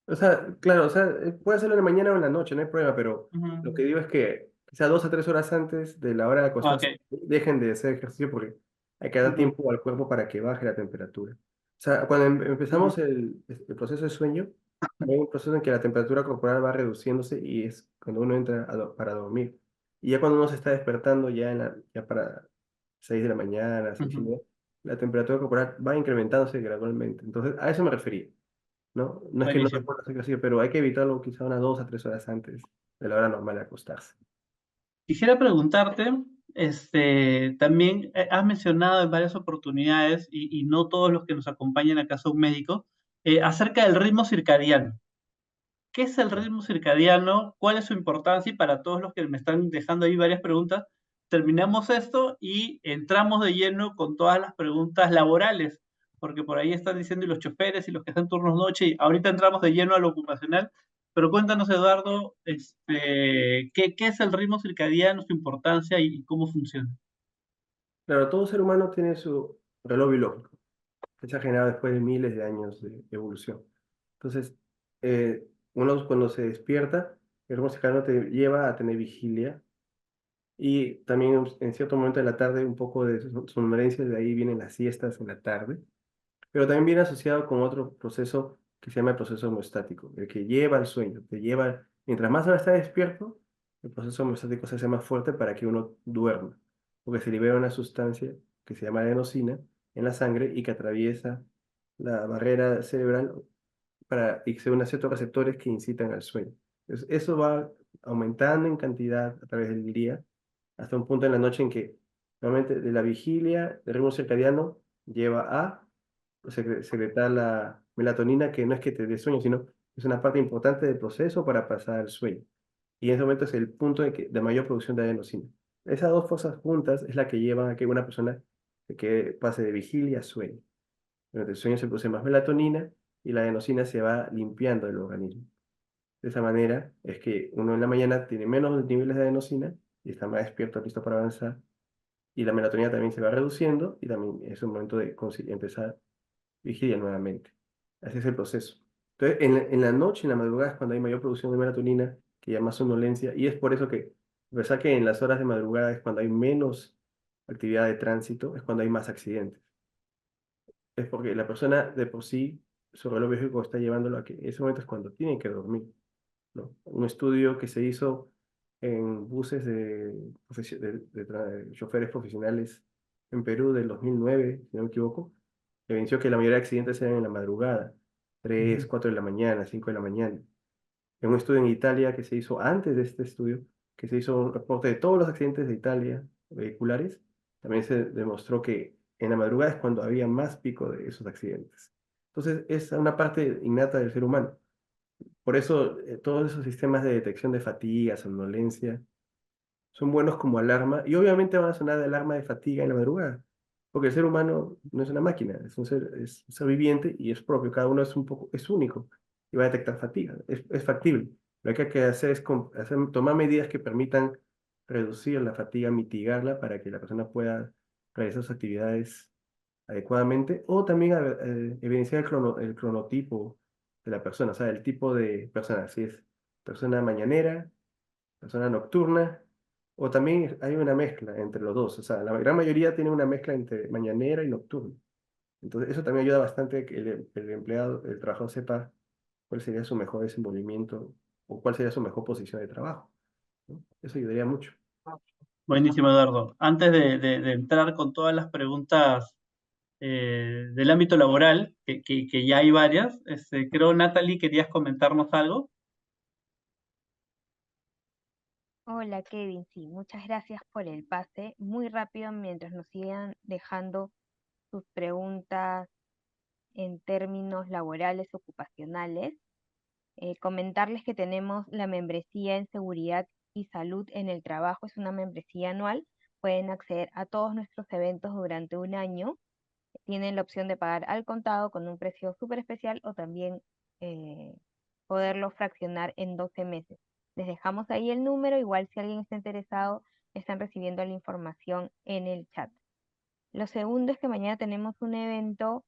O sea, claro, o sea, puede hacerlo en la mañana o en la noche, no hay problema, pero lo que Ujú. digo es que quizá 2 a 3 horas antes de la hora de Ok. acostarse dejen de hacer ejercicio porque hay que dar Ujú, tiempo al cuerpo para que baje la temperatura. O sea, cuando ujú, empezamos el proceso de sueño, hay un proceso en que la temperatura corporal va reduciéndose y es cuando uno entra para dormir. Y ya cuando uno se está despertando, ya para 6 de la mañana, 6:30, ujú. la temperatura corporal va incrementándose gradualmente. Entonces, a eso me refería. ¿No? No es que no se Buenísimo. pueda hacer ejercicio, pero hay que evitarlo quizá unas 2 a 3 horas antes de la hora normal de acostarse. Quisiera preguntarte, también has mencionado en varias oportunidades, y no todos los que nos acompañan acá son médicos, acerca del ritmo circadiano. ¿Qué es el ritmo circadiano? ¿Cuál es su importancia? Y para todos los que me están dejando ahí varias preguntas, terminamos esto y entramos de lleno con todas las preguntas laborales, porque por ahí están diciendo y los choferes y los que hacen turnos noche, y ahorita entramos de lleno a lo ocupacional. Pero cuéntanos, Eduardo, ¿qué es el ritmo circadiano, su importancia y cómo funciona? Claro, todo ser humano tiene su reloj biológico, que se ha generado después de miles de años de evolución. Entonces, uno cuando se despierta, el ritmo circadiano te lleva a tener vigilia y también en cierto momento de la tarde un poco de somnolencia, de ahí vienen las siestas en la tarde. Pero también viene asociado con otro proceso que se llama el proceso homeostático, el que lleva al sueño, mientras más hora está despierto, el proceso homeostático se hace más fuerte para que uno duerma, porque se libera una sustancia que se llama adenosina en la sangre y que atraviesa la barrera cerebral y se une a ciertos receptores que incitan al sueño. Entonces, eso va aumentando en cantidad a través del día, hasta un punto en la noche en que normalmente de la vigilia, el ritmo circadiano lleva a secretar la melatonina, que no es que te dé sueño, sino es una parte importante del proceso para pasar al sueño. Y en ese momento es el punto de mayor producción de adenosina. Esas dos cosas juntas es la que llevan a que una persona pase de vigilia a sueño. Durante el sueño se produce más melatonina y la adenosina se va limpiando del organismo. De esa manera es que uno en la mañana tiene menos niveles de adenosina y está más despierto, listo para avanzar. Y la melatonina también se va reduciendo y también es un momento de empezar vigilia nuevamente. Así es el proceso. Entonces, en la noche, en la madrugada, es cuando hay mayor producción de melatonina, que llama somnolencia, y es por eso que, a pesar que en las horas de madrugada es cuando hay menos actividad de tránsito, es cuando hay más accidentes. Es porque la persona de por sí, su reloj biológico está llevándolo a que ese momento es cuando tiene que dormir, ¿no? Un estudio que se hizo en buses de choferes profesionales en Perú del 2009, si no me equivoco, evidenció que la mayoría de accidentes eran en la madrugada, 3, Ujú. 4 de la mañana, 5 de la mañana. En un estudio en Italia que se hizo antes de este estudio, que se hizo un reporte de todos los accidentes de Italia vehiculares, también se demostró que en la madrugada es cuando había más pico de esos accidentes. Entonces, es una parte innata del ser humano. Por eso, todos esos sistemas de detección de fatiga, somnolencia, son buenos como alarma y obviamente van a sonar de alarma de fatiga en la madrugada, porque el ser humano no es una máquina, es un ser viviente y es propio, cada uno es único y va a detectar fatiga, es factible. Lo que hay que hacer es tomar medidas que permitan reducir la fatiga, mitigarla para que la persona pueda realizar sus actividades adecuadamente o también evidenciar el cronotipo de la persona, o sea, el tipo de persona, si es persona mañanera, persona nocturna, o también hay una mezcla entre los dos. O sea, la gran mayoría tiene una mezcla entre mañanera y nocturna. Entonces, eso también ayuda bastante a que el empleado, el trabajador sepa cuál sería su mejor desenvolvimiento o cuál sería su mejor posición de trabajo, ¿no? Eso ayudaría mucho. Buenísimo, Eduardo. Antes de entrar con todas las preguntas del ámbito laboral, que ya hay varias, creo, Natalie, querías comentarnos algo. Hola Kevin, sí, muchas gracias por el pase. Muy rápido, mientras nos sigan dejando sus preguntas en términos laborales, ocupacionales, comentarles que tenemos la membresía en seguridad y salud en el trabajo, es una membresía anual. Pueden acceder a todos nuestros eventos durante un año. Tienen la opción de pagar al contado con un precio súper especial o también eh, poderlo fraccionar en 12 meses. Les dejamos ahí el número, igual si alguien está interesado, están recibiendo la información en el chat. Lo segundo es que mañana tenemos un evento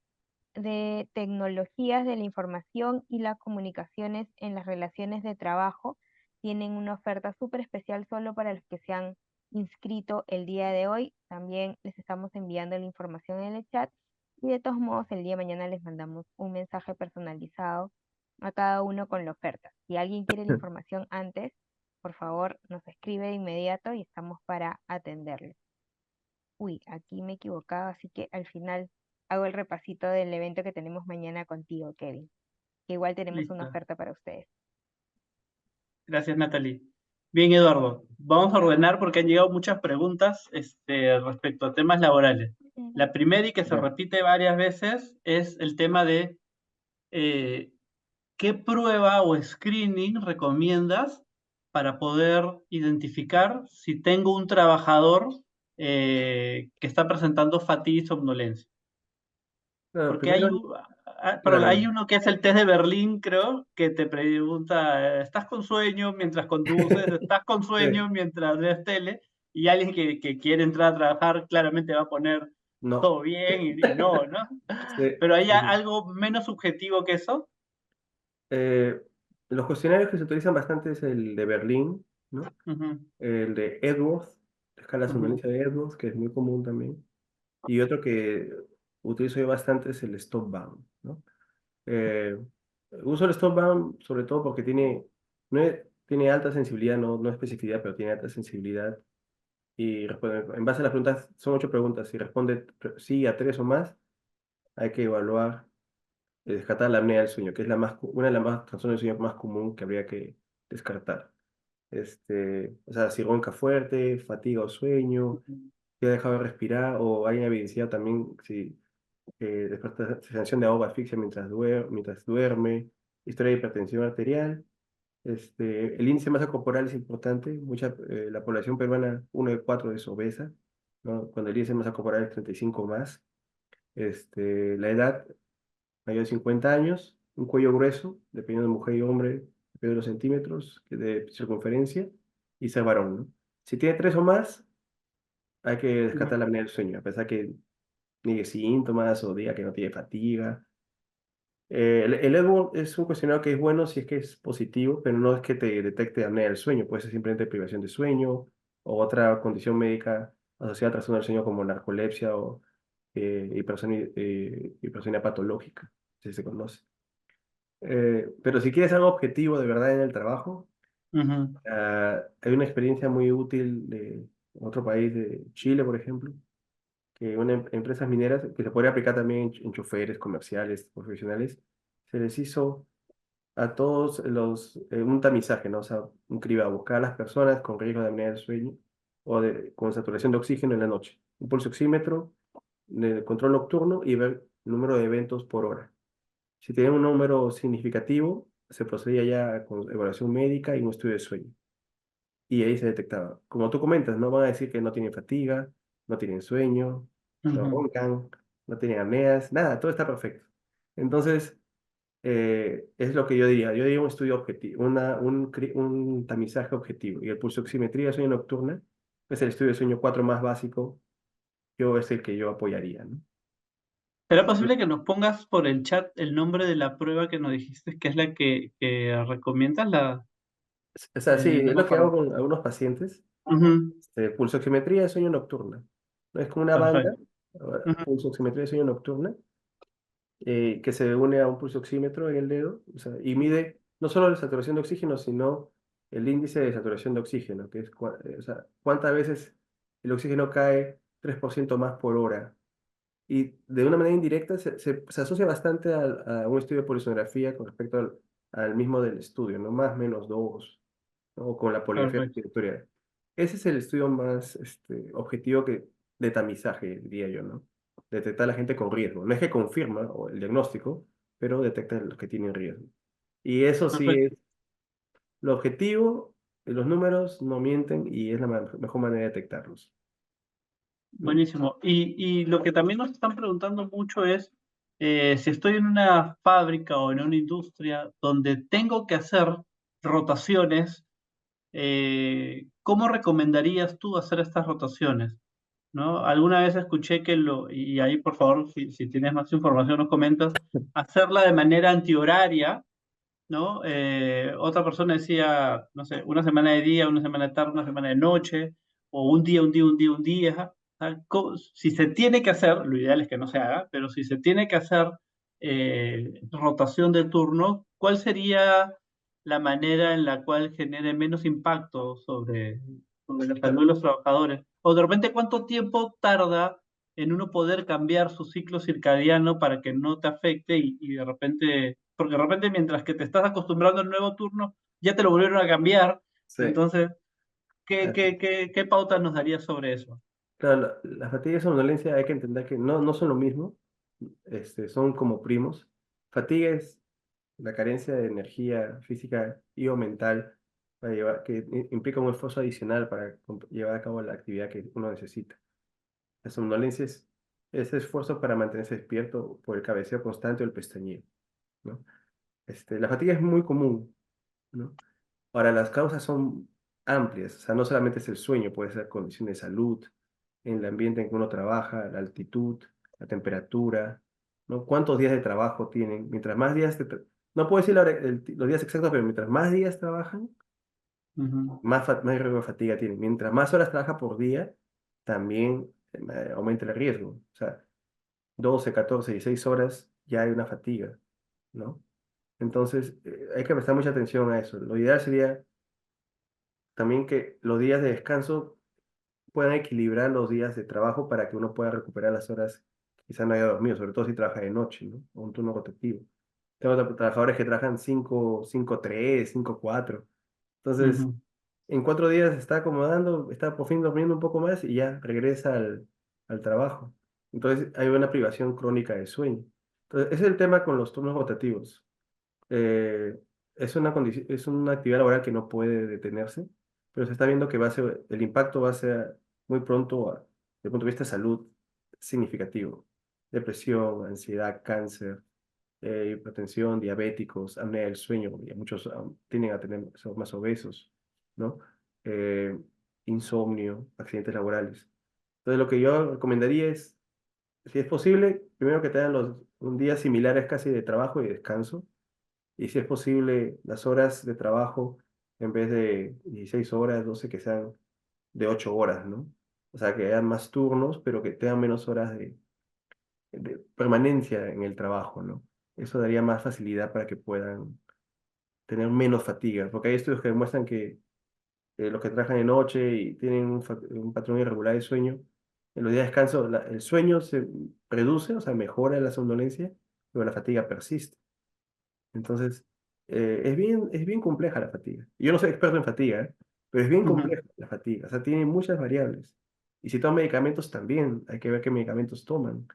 de tecnologías de la información y las comunicaciones en las relaciones de trabajo. Tienen una oferta súper especial solo para los que se han inscrito el día de hoy. También les estamos enviando la información en el chat y de todos modos el día de mañana les mandamos un mensaje personalizado a cada uno con la oferta. Si alguien quiere la información antes, por favor nos escribe de inmediato y estamos para atenderle. Uy, aquí me he equivocado, así que al final hago el repasito del evento que tenemos mañana contigo, Kevin. Que igual tenemos una Listo. oferta para ustedes. Gracias, Natalie. Bien, Eduardo. Vamos a ordenar porque han llegado muchas preguntas respecto a temas laborales. La primera y que se Ya. repite varias veces es el tema de eh, ¿qué prueba o screening recomiendas para poder identificar si tengo un trabajador que está presentando fatiga y somnolencia? Bueno, Porque hay, primero, perdón, dale. hay uno que es el test de Berlín, creo, que te pregunta, ¿estás con sueño mientras conduces? ¿Estás con Sí, sueño mientras ves tele? Y alguien que quiere entrar a trabajar claramente va a poner no. todo bien y no, ¿no? Sí, Pero hay sí, sí. algo menos subjetivo que eso. Eh, los cuestionarios que se utilizan bastante es el de Berlín, ¿no? Ujú, El de Edwards, la escala de ujú, somnolencia de Edwards, que es muy común también. Y otro que utilizo yo bastante es el Stop Bound, ¿no? Eh, uso el Stop Bound sobre todo porque tiene alta sensibilidad, no especificidad, pero tiene alta sensibilidad. Y en base a las preguntas, son 8 preguntas. Si responde sí a 3 o más, hay que evaluar descartar la apnea del sueño, que es una de las trastornos del sueño más común que habría que descartar. O sea, si ronca fuerte, fatiga o sueño, si ha dejado de respirar o hay evidenciado también si sensación de ahogo, asfixia mientras duerme, historia de hipertensión arterial. El índice de masa corporal es importante. La población peruana, 1 de 4 es obesa, ¿no? Cuando el índice de masa corporal es 35 o más. La edad, mayor de 50 años, un cuello grueso, dependiendo de mujer y hombre, dependiendo de los centímetros de circunferencia, y ser varón, ¿no? Si tiene 3 o más, hay que ujú. descartar la apnea del sueño, a pesar que niegue síntomas o diga que no tiene fatiga. El Edward es un cuestionario que es bueno si es que es positivo, pero no es que te detecte apnea del sueño, puede ser simplemente privación de sueño o otra condición médica asociada a trastorno del sueño como narcolepsia o hipersonia patológica, si se conoce. Pero si quieres algo objetivo de verdad en el trabajo, Ujú, hay una experiencia muy útil de otro país, de Chile, por ejemplo, que empresas mineras, que se podría aplicar también en choferes comerciales, profesionales, se les hizo a todos un tamizaje, ¿no? O sea, un cribado, buscar a las personas con riesgo de apnea del sueño o con saturación de oxígeno en la noche, un pulso oxímetro, el control nocturno y ver el número de eventos por hora. Si tienen un número significativo, se procedía ya con evaluación médica y un estudio de sueño. Y ahí se detectaba. Como tú comentas, no van a decir que no tienen fatiga, no tienen sueño, no ujú. roncan, no tienen apneas, nada, todo está perfecto. Entonces, es lo que yo diría. Yo diría un estudio objetivo, un tamizaje objetivo. Y el pulsoximetría de sueño nocturna es el estudio de sueño 4 más básico. Es el que yo apoyaría, ¿no? ¿Será posible que nos pongas por el chat el nombre de la prueba que nos dijiste que es la que recomiendas? O sea, sí, No es me lo que hago acuerdo. con algunos pacientes. Ujú, Pulsoximetría de sueño nocturna. No es como una banda, perfecto. Ujú, pulsoximetría de sueño nocturna, que se une a un pulsoxímetro en el dedo, o sea, y mide no solo la saturación de oxígeno, sino el índice de saturación de oxígeno, que es o sea, cuántas veces el oxígeno cae 3% más por hora. Y de una manera indirecta se asocia bastante a un estudio de polisonografía con respecto al mismo del estudio, ¿no? Más menos dos, ¿no? O con la poligrafía perfecto. respiratoria. Ese es el estudio más objetivo de tamizaje, diría yo, ¿no? Detectar a la gente con riesgo. No es que confirma el diagnóstico, pero detecta los que tienen riesgo. Y eso sí Perfecto. es lo objetivo, los números no mienten y es la mejor manera de detectarlos, ¿no? Buenísimo. Y lo que también nos están preguntando mucho es si estoy en una fábrica o en una industria donde tengo que hacer rotaciones, ¿cómo recomendarías tú hacer estas rotaciones? ¿no? Alguna vez escuché y ahí por favor, si tienes más información nos comentas, hacerla de manera antihoraria, ¿no? Otra persona decía, no sé, una semana de día, una semana de tarde, una semana de noche, o un día, un día, un día, un día. Si se tiene que hacer, lo ideal es que no se haga, pero si se tiene que hacer rotación de turno, ¿cuál sería la manera en la cual genere menos impacto sobre la salud de los trabajadores? O de repente, ¿cuánto tiempo tarda en uno poder cambiar su ciclo circadiano para que no te afecte y de repente, porque de repente mientras que te estás acostumbrando al nuevo turno, ya te lo volvieron a cambiar? Sí. Entonces, ¿qué, Así. qué, qué, qué pauta nos darías sobre eso? Claro, la fatiga y somnolencia hay que entender que no son lo mismo, son como primos. Fatiga es la carencia de energía física y o mental que implica un esfuerzo adicional para llevar a cabo la actividad que uno necesita. La somnolencia es ese esfuerzo para mantenerse despierto por el cabeceo constante o el pestañeo, ¿no? La fatiga es muy común, ¿no? Ahora, las causas son amplias, o sea, no solamente es el sueño, puede ser condiciones de salud, en el ambiente en que uno trabaja, la altitud, la temperatura, ¿no? ¿Cuántos días de trabajo tienen? Mientras más días, no puedo decir los días exactos, pero mientras más días trabajan, Ujú, más riesgo de fatiga tienen. Mientras más horas trabaja por día, también aumenta el riesgo. O sea, 12, 14, 16 horas ya hay una fatiga, ¿no? Entonces, hay que prestar mucha atención a eso. Lo ideal sería también que los días de descanso puedan equilibrar los días de trabajo para que uno pueda recuperar las horas que quizá no haya dormido, sobre todo si trabaja de noche, ¿no? O un turno rotativo. Tengo trabajadores que trabajan 5-3, 5-4. Entonces, ujú. en 4 días está acomodando, está por fin durmiendo un poco más y ya regresa al trabajo. Entonces, hay una privación crónica de sueño. Entonces, ese es el tema con los turnos rotativos. eh, es una actividad laboral que no puede detenerse, pero se está viendo que el impacto va a ser muy pronto, desde el punto de vista de salud, significativo. Depresión, ansiedad, cáncer, hipertensión, diabéticos, apnea del sueño, y muchos tienden a tener, son más obesos, ¿no? Eh, insomnio, accidentes laborales. Entonces, lo que yo recomendaría es, si es posible, primero que tengan un día similares casi de trabajo y descanso, y si es posible, las horas de trabajo, en vez de 16 horas, 12 que sean de 8 horas, ¿no? O sea, que haya más turnos, pero que tengan menos horas de permanencia en el trabajo, ¿no? Eso daría más facilidad para que puedan tener menos fatiga, porque hay estudios que demuestran que los que trabajan de noche y tienen un patrón irregular de sueño, en los días de descanso el sueño se reduce, o sea, mejora la somnolencia, pero la fatiga persiste. Entonces, es bien compleja la fatiga. Yo no soy experto en fatiga, ¿eh? Pero es bien Ujú. compleja la fatiga. O sea, tiene muchas variables. Y si toman medicamentos también, hay que ver qué medicamentos toman,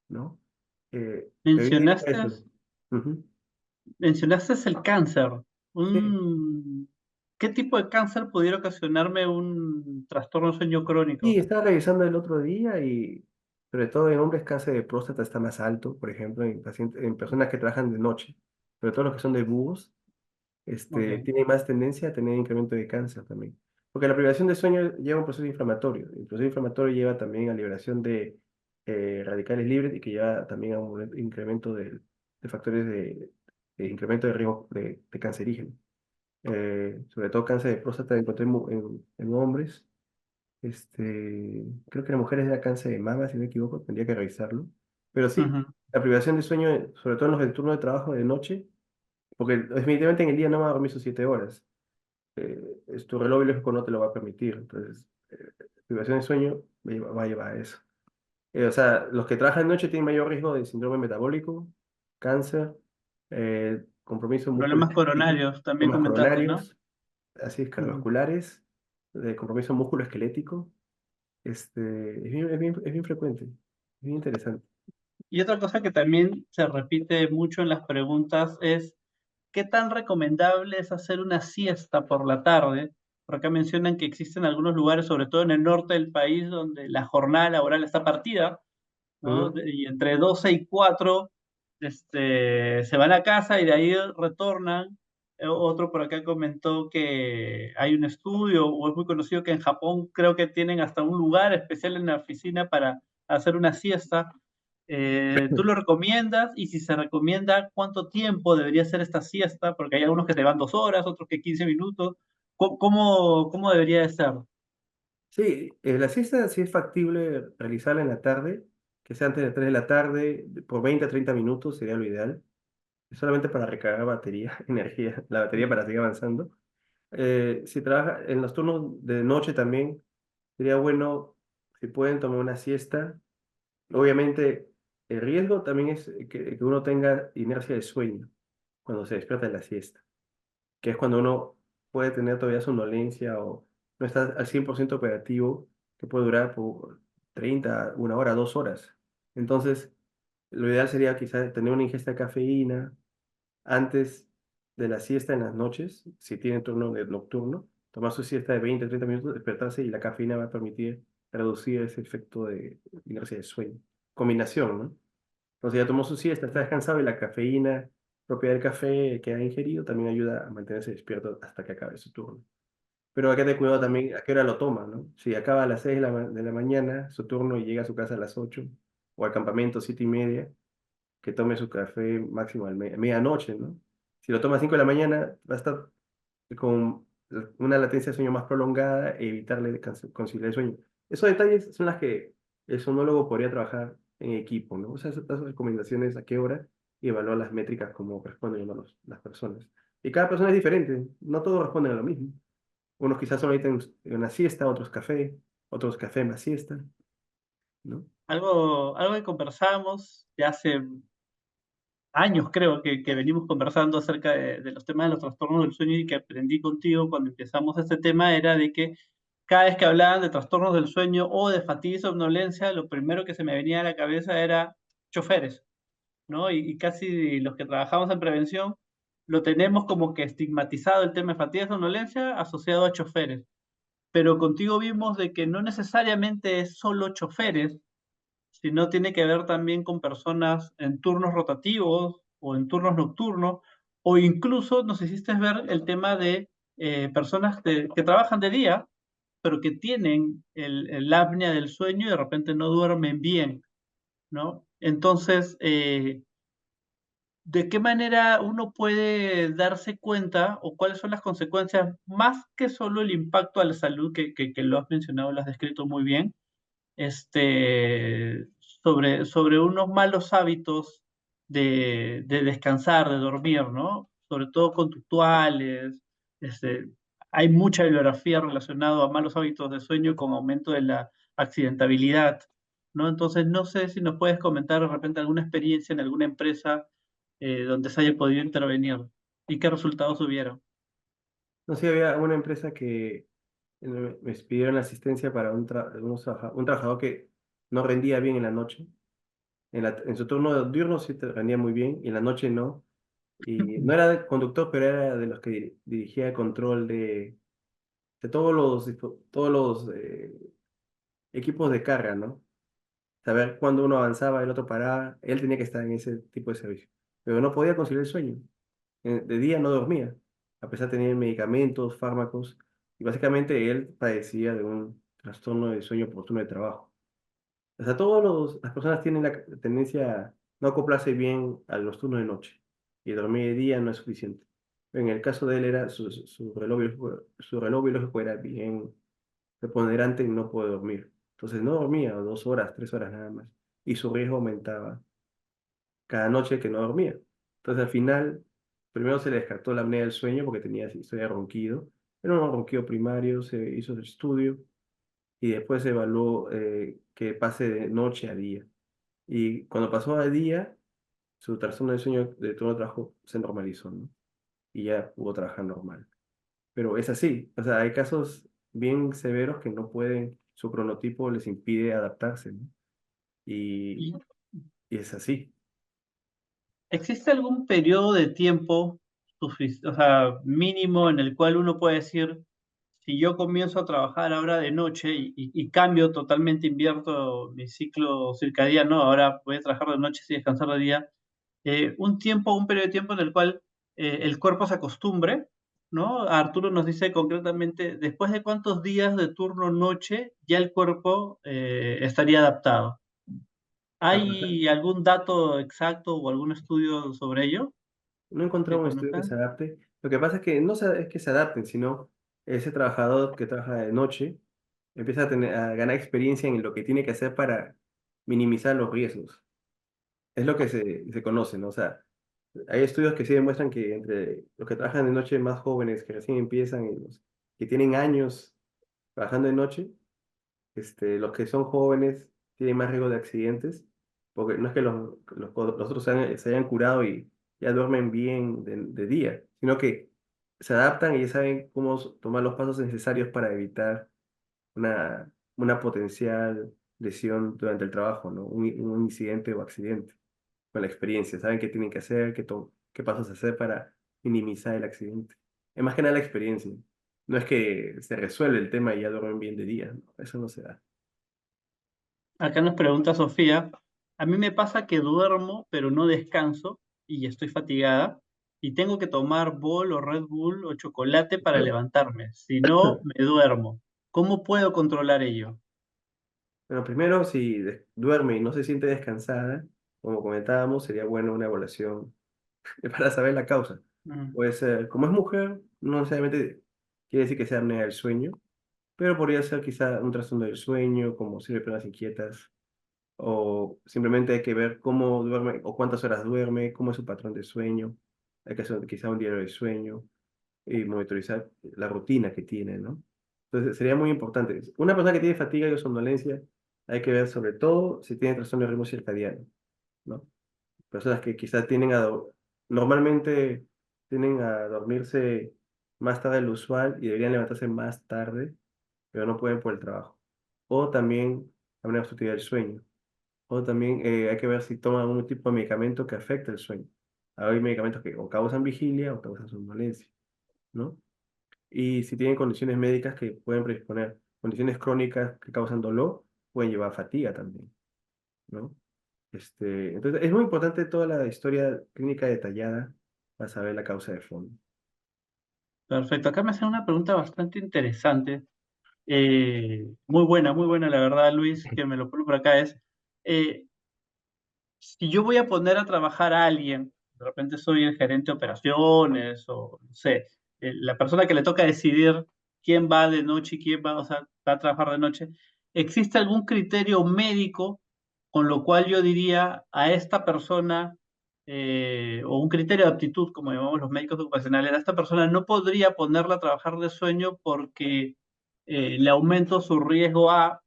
¿no? Pero yo diría Mencionaste, eso. Ujú. mencionaste el cáncer. Sí. ¿Qué tipo de cáncer pudiera ocasionarme un trastorno de sueño Y crónico? estaba revisando el otro día y sobre todo en hombres cáncer de próstata está más alto, por ejemplo, en personas que trabajan de noche. Pero todos los que son de búhos, Ok. tiene más tendencia a tener incremento de cáncer también. Porque la privación de sueño lleva a un proceso inflamatorio. El proceso inflamatorio lleva también a liberación de radicales libres y que lleva también a un incremento de factores de incremento de riesgo de cancerígeno. Sobre todo cáncer de próstata encontré en hombres. Creo que en mujeres era cáncer de mama, si no me equivoco, tendría que revisarlo. Pero sí, Ujú. la privación de sueño, sobre todo en los del turno de trabajo de noche, porque definitivamente en el día no va a dormir sus 7 horas. Tu reloj biológico no te lo va a permitir. Entonces, privación de sueño va a llevar a eso. O sea, los que trabajan de noche tienen mayor riesgo de síndrome metabólico, cáncer, compromiso Problemas musculoesquelético, coronarios, también temas comentaste, ¿no? coronarios, así es, Ujú. cardiovasculares, de compromiso musculoesquelético. Es bien frecuente, es bien interesante. Y otra cosa que también se repite mucho en las preguntas es, ¿qué tan recomendable es hacer una siesta por la tarde? Por acá mencionan que existen algunos lugares, sobre todo en el norte del país, donde la jornada laboral está partida, ¿no? Ujú. Y entre 12 y 4 se van a casa y de ahí retornan. Otro por acá comentó que hay un estudio, o es muy conocido que en Japón creo que tienen hasta un lugar especial en la oficina para hacer una siesta. ¿Tú lo recomiendas? Y si se recomienda, ¿cuánto tiempo debería ser esta siesta? Porque hay algunos que te van 2 horas, otros que 15 minutos. ¿Cómo debería de ser? Sí, la siesta sí es factible realizarla en la tarde, que sea antes de 3 de la tarde, por 20 a 30 minutos sería lo ideal, solamente para recargar batería, energía, la batería para seguir avanzando. Si trabaja en los turnos de noche también, sería bueno si pueden tomar una siesta. Obviamente, el riesgo también es que uno tenga inercia de sueño cuando se despierta de la siesta, que es cuando uno puede tener todavía somnolencia o no está al 100% operativo, que puede durar por 30, 1 hora, 2 horas. Entonces, lo ideal sería quizás tener una ingesta de cafeína antes de la siesta en las noches, si tiene turno nocturno, tomar su siesta de 20, 30 minutos, despertarse y la cafeína va a permitir reducir ese efecto de inercia de sueño. Combinación, ¿no? Entonces ya tomó su siesta, está descansado y la cafeína propia del café que ha ingerido también ayuda a mantenerse despierto hasta que acabe su turno. Pero hay que tener cuidado también a qué hora lo toma, ¿no? Si acaba a las 6 de la mañana su turno y llega a su casa a las 8 o al campamento 7:30, que tome su café máximo a medianoche, ¿no? Si lo toma a 5 de la mañana, va a estar con una latencia de sueño más prolongada e evitarle conciliar el sueño. Esos detalles son las que el sonólogo podría trabajar en equipo, ¿no? O sea, esas recomendaciones a qué hora y evaluar las métricas como responden las personas. Y cada persona es diferente, no todos responden a lo mismo. Unos quizás solo necesitan una siesta, otros café más siesta, ¿no? Algo que conversamos de hace años, creo, que venimos conversando acerca de los temas de los trastornos del sueño y que aprendí contigo cuando empezamos este tema era de que cada vez que hablaban de trastornos del sueño o de fatiga y somnolencia, lo primero que se me venía a la cabeza era choferes, ¿no? Y casi los que trabajamos en prevención lo tenemos como que estigmatizado el tema de fatiga y somnolencia asociado a choferes. Pero contigo vimos de que no necesariamente es solo choferes, sino tiene que ver también con personas en turnos rotativos o en turnos nocturnos, o incluso nos hiciste ver el tema de personas que trabajan de día, pero que tienen el apnea del sueño y de repente no duermen bien, ¿no? Entonces, ¿de qué manera uno puede darse cuenta o cuáles son las consecuencias, más que solo el impacto a la salud que lo has mencionado, lo has descrito muy bien? Sobre unos malos hábitos de descansar, de dormir, ¿no? Sobre todo conductuales. Este, Hay mucha bibliografía relacionada a malos hábitos de sueño con aumento de la accidentabilidad, ¿no? Entonces, no sé si nos puedes comentar de repente alguna experiencia en alguna empresa donde se haya podido intervenir y qué resultados hubieron. No sé, había una empresa que me pidieron asistencia para un trabajador que no rendía bien en la noche. En su turno diurno sí te rendía muy bien y en la noche no. Y no era de conductor, pero era de los que dirigía el control de todos los equipos de carga, ¿no? Saber cuándo uno avanzaba, el otro paraba. Él tenía que estar en ese tipo de servicio. Pero no podía conciliar el sueño. De día no dormía, a pesar de tener medicamentos, fármacos. Y básicamente él padecía de un trastorno de sueño por turno de trabajo. O sea, las personas tienen la tendencia a no acoplarse bien a los turnos de noche y dormir de día no es suficiente. En el caso de él era su reloj biológico era bien preponderante y no puede dormir. Entonces no dormía 2 horas, 3 horas nada más. Y su riesgo aumentaba cada noche que no dormía. Entonces al final, primero se le descartó la apnea del sueño porque tenía historia de ronquido. Era un ronquido primario, se hizo el estudio y después se evaluó que pase de noche a día. Y cuando pasó a día, su trastorno de sueño de todo el trabajo se normalizó, ¿no? Y ya pudo trabajar normal. Pero es así, o sea, hay casos bien severos que no pueden, su cronotipo les impide adaptarse, ¿no? Y, ¿Y y es así. existe algún periodo de tiempo o sea, mínimo en el cual uno puede decir, si yo comienzo a trabajar ahora de noche y cambio totalmente, invierto mi ciclo circadiano, ahora voy a trabajar de noche y descansar de día, un periodo de tiempo en el cual el cuerpo se acostumbre, ¿no? Arturo nos dice concretamente, después de cuántos días de turno noche ya el cuerpo estaría adaptado. Ah, pues, ¿Hay algún dato exacto o algún estudio sobre ello no he que encontrado un estudio que se conozcan? adapte. Lo que pasa es que no es que se adapten, sino ese trabajador que trabaja de noche empieza a ganar experiencia en lo que tiene que hacer para minimizar los riesgos. Es lo que se conoce, ¿no? O sea, hay estudios que sí demuestran que entre los que trabajan de noche más jóvenes, que recién empiezan, y los que tienen años trabajando de noche, los que son jóvenes tienen más riesgo de accidentes, porque no es que los otros se hayan curado y ya duermen bien de día, sino que se adaptan y ya saben cómo tomar los pasos necesarios para evitar una potencial lesión durante el trabajo, ¿no? Un incidente o accidente con la experiencia. Saben qué tienen que hacer, qué pasos hacer para minimizar el accidente. Es más que nada la experiencia. No es que se resuelve el tema y ya duermen bien de día, ¿no? Eso no se da. Acá nos pregunta Sofía, a mí me pasa que duermo pero no descanso y estoy fatigada y tengo que tomar bol o Red Bull o chocolate para levantarme, si no me duermo. ¿Cómo puedo controlar ello? Bueno, primero, si duerme y no se siente descansada, como comentábamos, sería bueno una evaluación para saber la causa. Mm. Puede ser, como es mujer, no necesariamente quiere decir que sea apnea del sueño, pero podría ser quizá un trastorno del sueño, como si de personas inquietas, o simplemente hay que ver cómo duerme o cuántas horas duerme, cómo es su patrón de sueño. Hay que hacer quizá un diario de sueño y monitorizar la rutina que tiene, ¿no? Entonces, sería muy importante. Una persona que tiene fatiga y somnolencia, hay que ver sobre todo si tiene trastorno de ritmo circadiano, ¿no? Personas que quizás normalmente tienden a dormirse más tarde de lo usual y deberían levantarse más tarde, pero no pueden por el trabajo. O también una obstructividad del sueño. O también hay que ver si toman algún tipo de medicamento que afecte el sueño. Hay medicamentos que o causan vigilia o causan somnolencia, ¿no? Y si tienen condiciones médicas que pueden predisponer, condiciones crónicas que causan dolor, pueden llevar a fatiga también, ¿no? Entonces, es muy importante toda la historia clínica detallada para saber la causa de fondo. Perfecto, acá me hacen una pregunta bastante interesante, muy buena la verdad Luis, que me lo pone por acá es, eh, si yo voy a poner a trabajar a alguien, de repente soy el gerente de operaciones o no sé, la persona que le toca decidir quién va de noche y quién va, o sea, va a trabajar de noche, ¿existe algún criterio médico con lo cual yo diría a esta persona, o un criterio de aptitud, como llamamos los médicos ocupacionales, a esta persona no podría ponerla a trabajar de sueño porque le aumento su riesgo a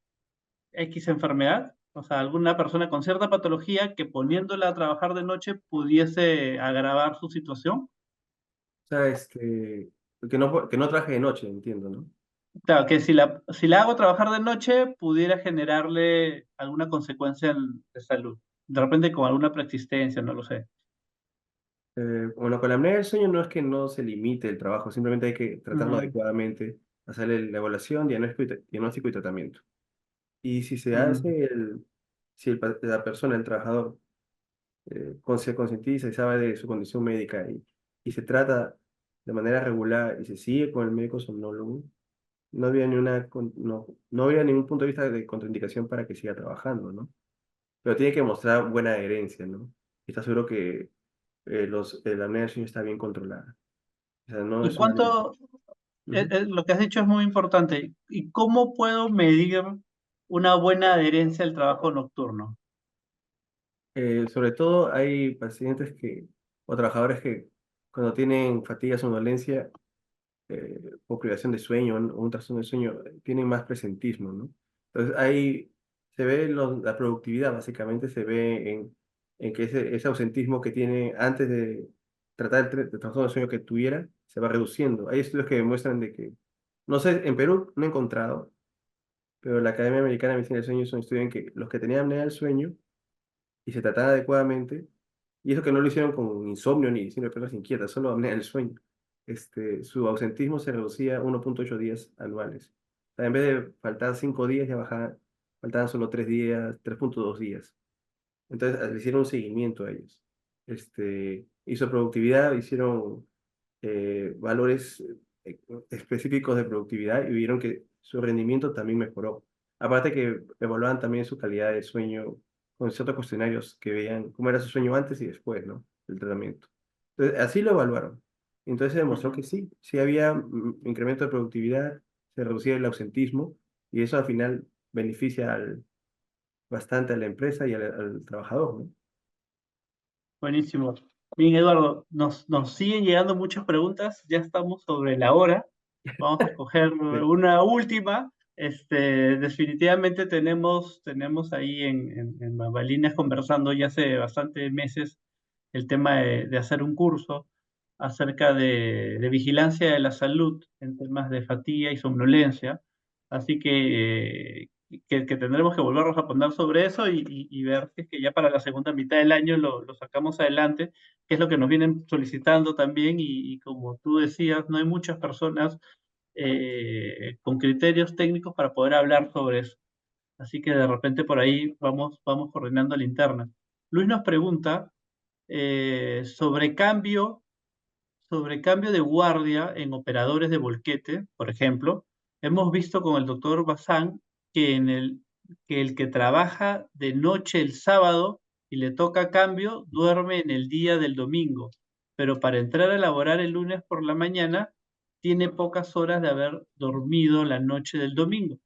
X enfermedad? O sea, alguna persona con cierta patología que poniéndola a trabajar de noche pudiese agravar su situación. O sea, que no trabaje de noche, entiendo, ¿no? Claro, que si la hago trabajar de noche, pudiera generarle alguna consecuencia de salud. De repente con alguna preexistencia, no lo sé. Bueno, con la apnea del sueño no es que no se limite el trabajo, simplemente hay que tratarlo Mm, adecuadamente, hacerle la evaluación, diagnóstico y tratamiento. Y si se mm. hace si la persona, el trabajador, se concientiza y sabe de su condición médica y se trata de manera regular y se sigue con el médico somnólogo, no habría ningún punto de vista de contraindicación para que siga trabajando, ¿no? Pero tiene que mostrar buena adherencia, ¿no? Y está seguro que la apnea del sueño está bien controlada. O sea, no ¿Y es una... cuánto, Ujú. lo que has dicho es muy importante? ¿Y cómo puedo medir una buena adherencia al trabajo nocturno? Sobre todo hay pacientes o trabajadores que cuando tienen fatiga, somnolencia, o privación de sueño o un trastorno de sueño, tienen más presentismo, ¿no? Entonces ahí se ve la productividad, básicamente se ve en que ese ausentismo que tiene antes de tratar el trastorno de sueño que tuviera, se va reduciendo. Hay estudios que demuestran de que, no sé, en Perú no he encontrado, pero la Academia Americana de Medicina del Sueño hizo un estudio en que los que tenían apnea del sueño y se trataban adecuadamente, y eso que no lo hicieron con insomnio ni síndrome de personas inquietas, solo apnea del sueño. Su ausentismo se reducía 1,8 días anuales. O sea, en vez de faltar 5 días, faltaban solo 3 días, 3,2 días. Entonces, le hicieron un seguimiento a ellos. hizo productividad, hicieron valores específicos de productividad y vieron que su rendimiento también mejoró. Aparte que evaluaban también su calidad de sueño con ciertos cuestionarios que veían cómo era su sueño antes y después, ¿no? Del tratamiento. Entonces, así lo evaluaron. Entonces se demostró que sí, sí había incremento de productividad, se reducía el ausentismo y eso al final beneficia bastante a la empresa y al trabajador, ¿no? Buenísimo. Bien, Eduardo, nos siguen llegando muchas preguntas, ya estamos sobre la hora. Vamos a escoger Sí. una última. Definitivamente tenemos ahí en Bambalinas conversando ya hace bastantes meses el tema de hacer un curso acerca de vigilancia de la salud en temas de fatiga y somnolencia. Así que tendremos que volvernos a poner sobre eso y ver si es que ya para la segunda mitad del año lo sacamos adelante, que es lo que nos vienen solicitando también. Y como tú decías, no hay muchas personas con criterios técnicos para poder hablar sobre eso. Así que de repente por ahí vamos coordinando la interna. Luis nos pregunta sobre cambio de guardia en operadores de volquete, por ejemplo. Hemos visto con el doctor Bazán que el que trabaja de noche el sábado y le toca cambio, duerme en el día del domingo, pero para entrar a laborar el lunes por la mañana, tiene pocas horas de haber dormido la noche del domingo.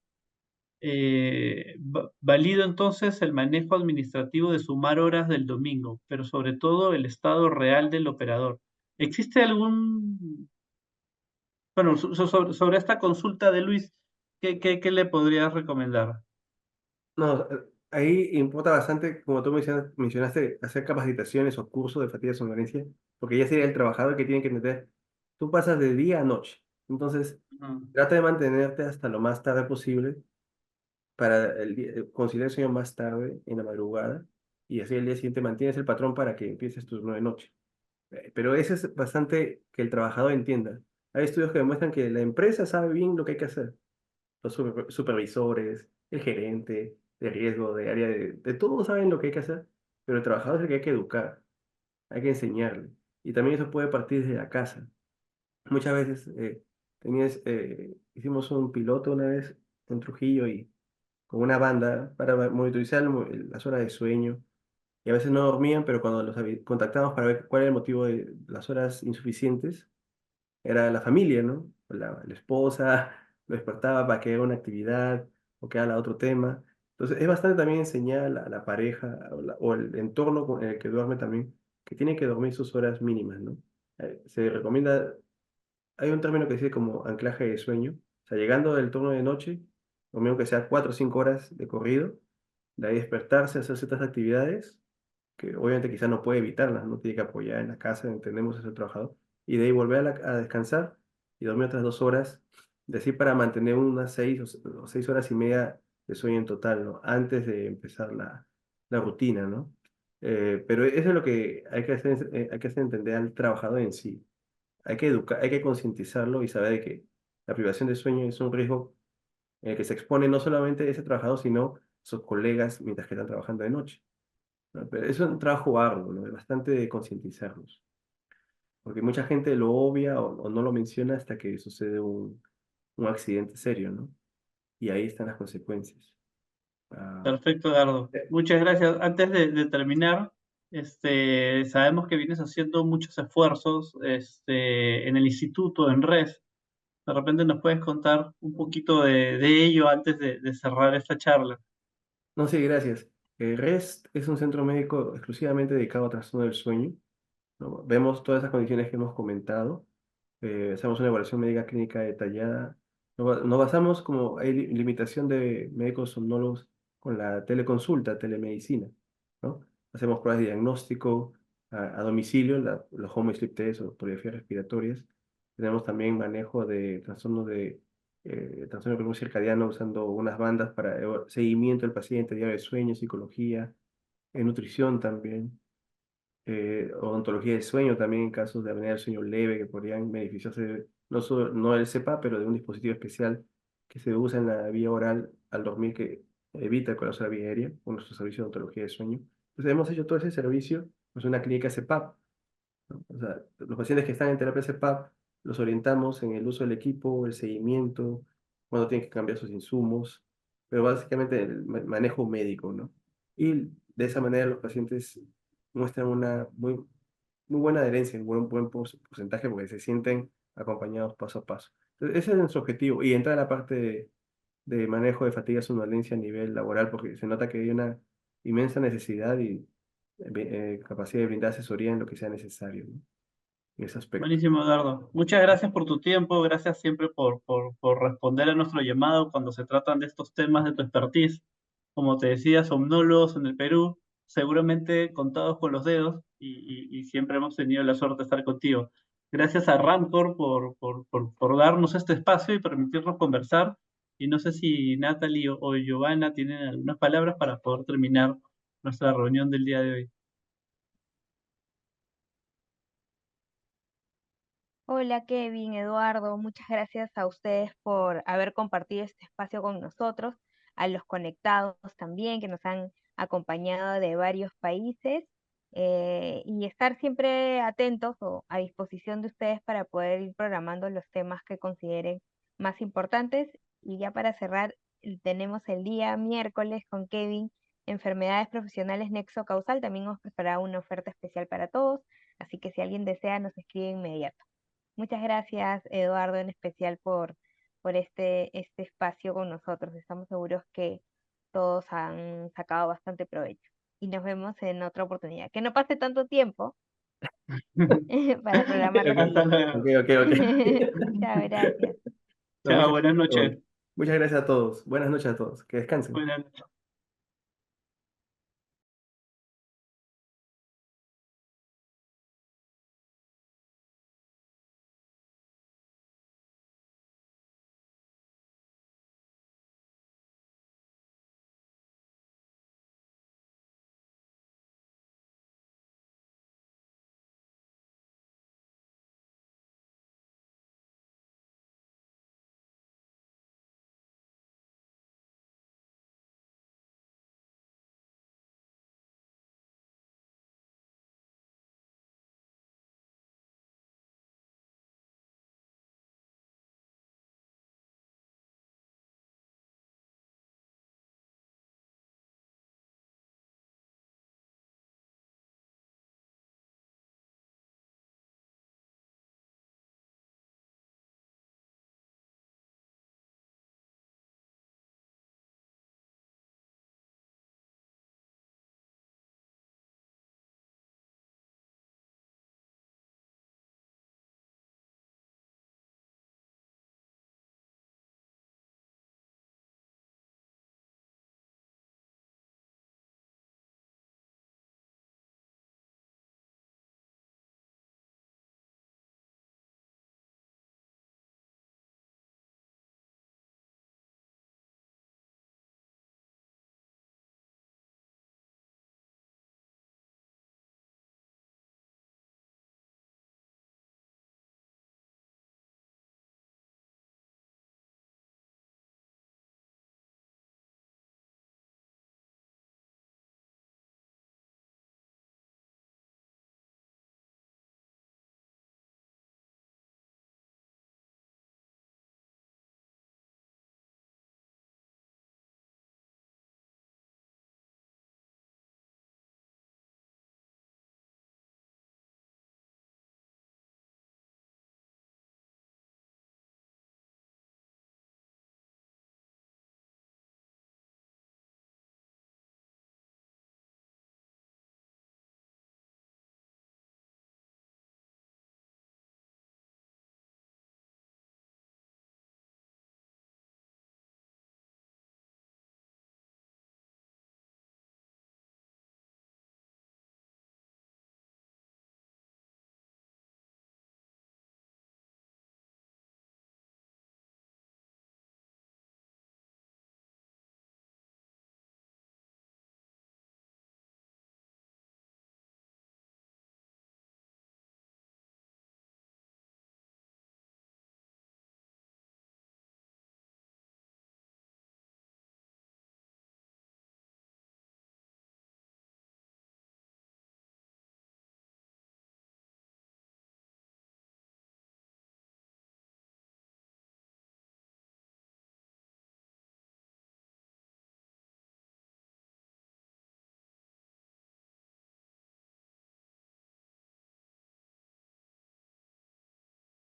Valido entonces el manejo administrativo de sumar horas del domingo, pero sobre todo el estado real del operador. ¿Existe algún, bueno, sobre esta consulta de Luis, qué le podrías recomendar? No, ahí importa bastante, como tú mencionaste, hacer capacitaciones o cursos de fatiga y somnolencia, porque ya sería el trabajador que tiene que entender. Tú pasas de día a noche, entonces Ujú. trata de mantenerte hasta lo más tarde posible para conciliar el sueño más tarde en la madrugada y así el día siguiente mantienes el patrón para que empieces tu turno de noche. Pero eso es bastante que el trabajador entienda. Hay estudios que demuestran que la empresa sabe bien lo que hay que hacer, los supervisores, el gerente de riesgo, de área de todos saben lo que hay que hacer, pero el trabajador es el que hay que educar, hay que enseñarle. Y también eso puede partir desde la casa. Muchas veces hicimos un piloto una vez en Trujillo y con una banda para monitorizar las horas de sueño. Y a veces no dormían, pero cuando los contactamos para ver cuál era el motivo de las horas insuficientes, era la familia, ¿no? La esposa lo despertaba para que haga una actividad o que haga otro tema. Entonces, es bastante también enseñar a la pareja o el entorno en el que duerme también, que tiene que dormir sus horas mínimas, ¿no? Se recomienda, hay un término que dice como anclaje de sueño, o sea, llegando del turno de noche, lo mismo que sea 4 o 5 horas de corrido, de ahí despertarse, hacer ciertas actividades que obviamente quizás no puede evitarlas, no tiene que apoyar en la casa, entendemos ese trabajador, y de ahí volver a descansar y dormir otras 2 horas, de así para mantener unas 6 o 6 horas y media de sueño en total, ¿no? Antes de empezar la rutina, ¿no? Pero eso es lo que hay que hacer entender al trabajador en sí. Hay que educar, hay que concientizarlo y saber de que la privación de sueño es un riesgo en el que se expone no solamente ese trabajador, sino sus colegas mientras que están trabajando de noche, ¿no? Pero es un trabajo arduo, ¿no? Es bastante de concientizarnos, porque mucha gente lo obvia o no lo menciona hasta que sucede un accidente serio, ¿no? Y ahí están las consecuencias. Ah, Perfecto, Eduardo. Muchas gracias. Antes de terminar, sabemos que vienes haciendo muchos esfuerzos en el instituto, en RES. De repente nos puedes contar un poquito de ello antes de cerrar esta charla. no, sí, gracias. REST es un centro médico exclusivamente dedicado a trastorno del sueño, ¿no? Vemos todas esas condiciones que hemos comentado, hacemos una evaluación médica clínica detallada, nos basamos como hay limitación de médicos somnólogos con la teleconsulta, telemedicina, ¿no? Hacemos pruebas de diagnóstico a domicilio, los home sleep test o fotografías respiratorias. Tenemos también manejo de trastorno del ritmo circadiano usando unas bandas para seguimiento del paciente, diario de sueño, psicología, nutrición también, odontología del sueño también en casos de apnea del sueño leve que podrían beneficiarse no del CEPA, pero de un dispositivo especial que se usa en la vía oral al dormir que evita el colapso de la vía aérea con nuestro servicio de odontología del sueño. Entonces hemos hecho todo ese servicio, es una clínica CEPAP, ¿no? O sea, los pacientes que están en terapia CPAP los orientamos en el uso del equipo, el seguimiento, cuando tienen que cambiar sus insumos, pero básicamente el manejo médico, ¿no? Y de esa manera los pacientes muestran una muy buena adherencia, un buen porcentaje porque se sienten acompañados paso a paso. Entonces, ese es nuestro objetivo. Y entra en la parte de manejo de fatiga somnolencia a nivel laboral, porque se nota que hay una inmensa necesidad y capacidad de brindar asesoría en lo que sea necesario, ¿no? En ese aspecto. Buenísimo, Eduardo. Muchas gracias por tu tiempo, gracias siempre por responder a nuestro llamado cuando se tratan de estos temas de tu expertise. Como te decía, somnólogos en el Perú, seguramente contados con los dedos y siempre hemos tenido la suerte de estar contigo. Gracias a Rancor por darnos este espacio y permitirnos conversar. Y no sé si Natalie o Giovanna tienen algunas palabras para poder terminar nuestra reunión del día de hoy. Hola Kevin, Eduardo, muchas gracias a ustedes por haber compartido este espacio con nosotros, a los conectados también que nos han acompañado de varios países y estar siempre atentos o a disposición de ustedes para poder ir programando los temas que consideren más importantes. Y ya para cerrar, tenemos el día miércoles con Kevin, enfermedades profesionales nexo causal, también hemos preparado una oferta especial para todos, así que si alguien desea nos escribe inmediato. Muchas gracias, Eduardo, en especial por este espacio con nosotros. Estamos seguros que todos han sacado bastante provecho. Y nos vemos en otra oportunidad. Que no pase tanto tiempo para programar lo Hasta siguiente. Ok, luego. ok, ok. Chao, gracias. No, Chao, muchas buenas gracias a todos. noches. Muchas gracias a todos. Buenas noches a todos. Que descansen. Buenas noches.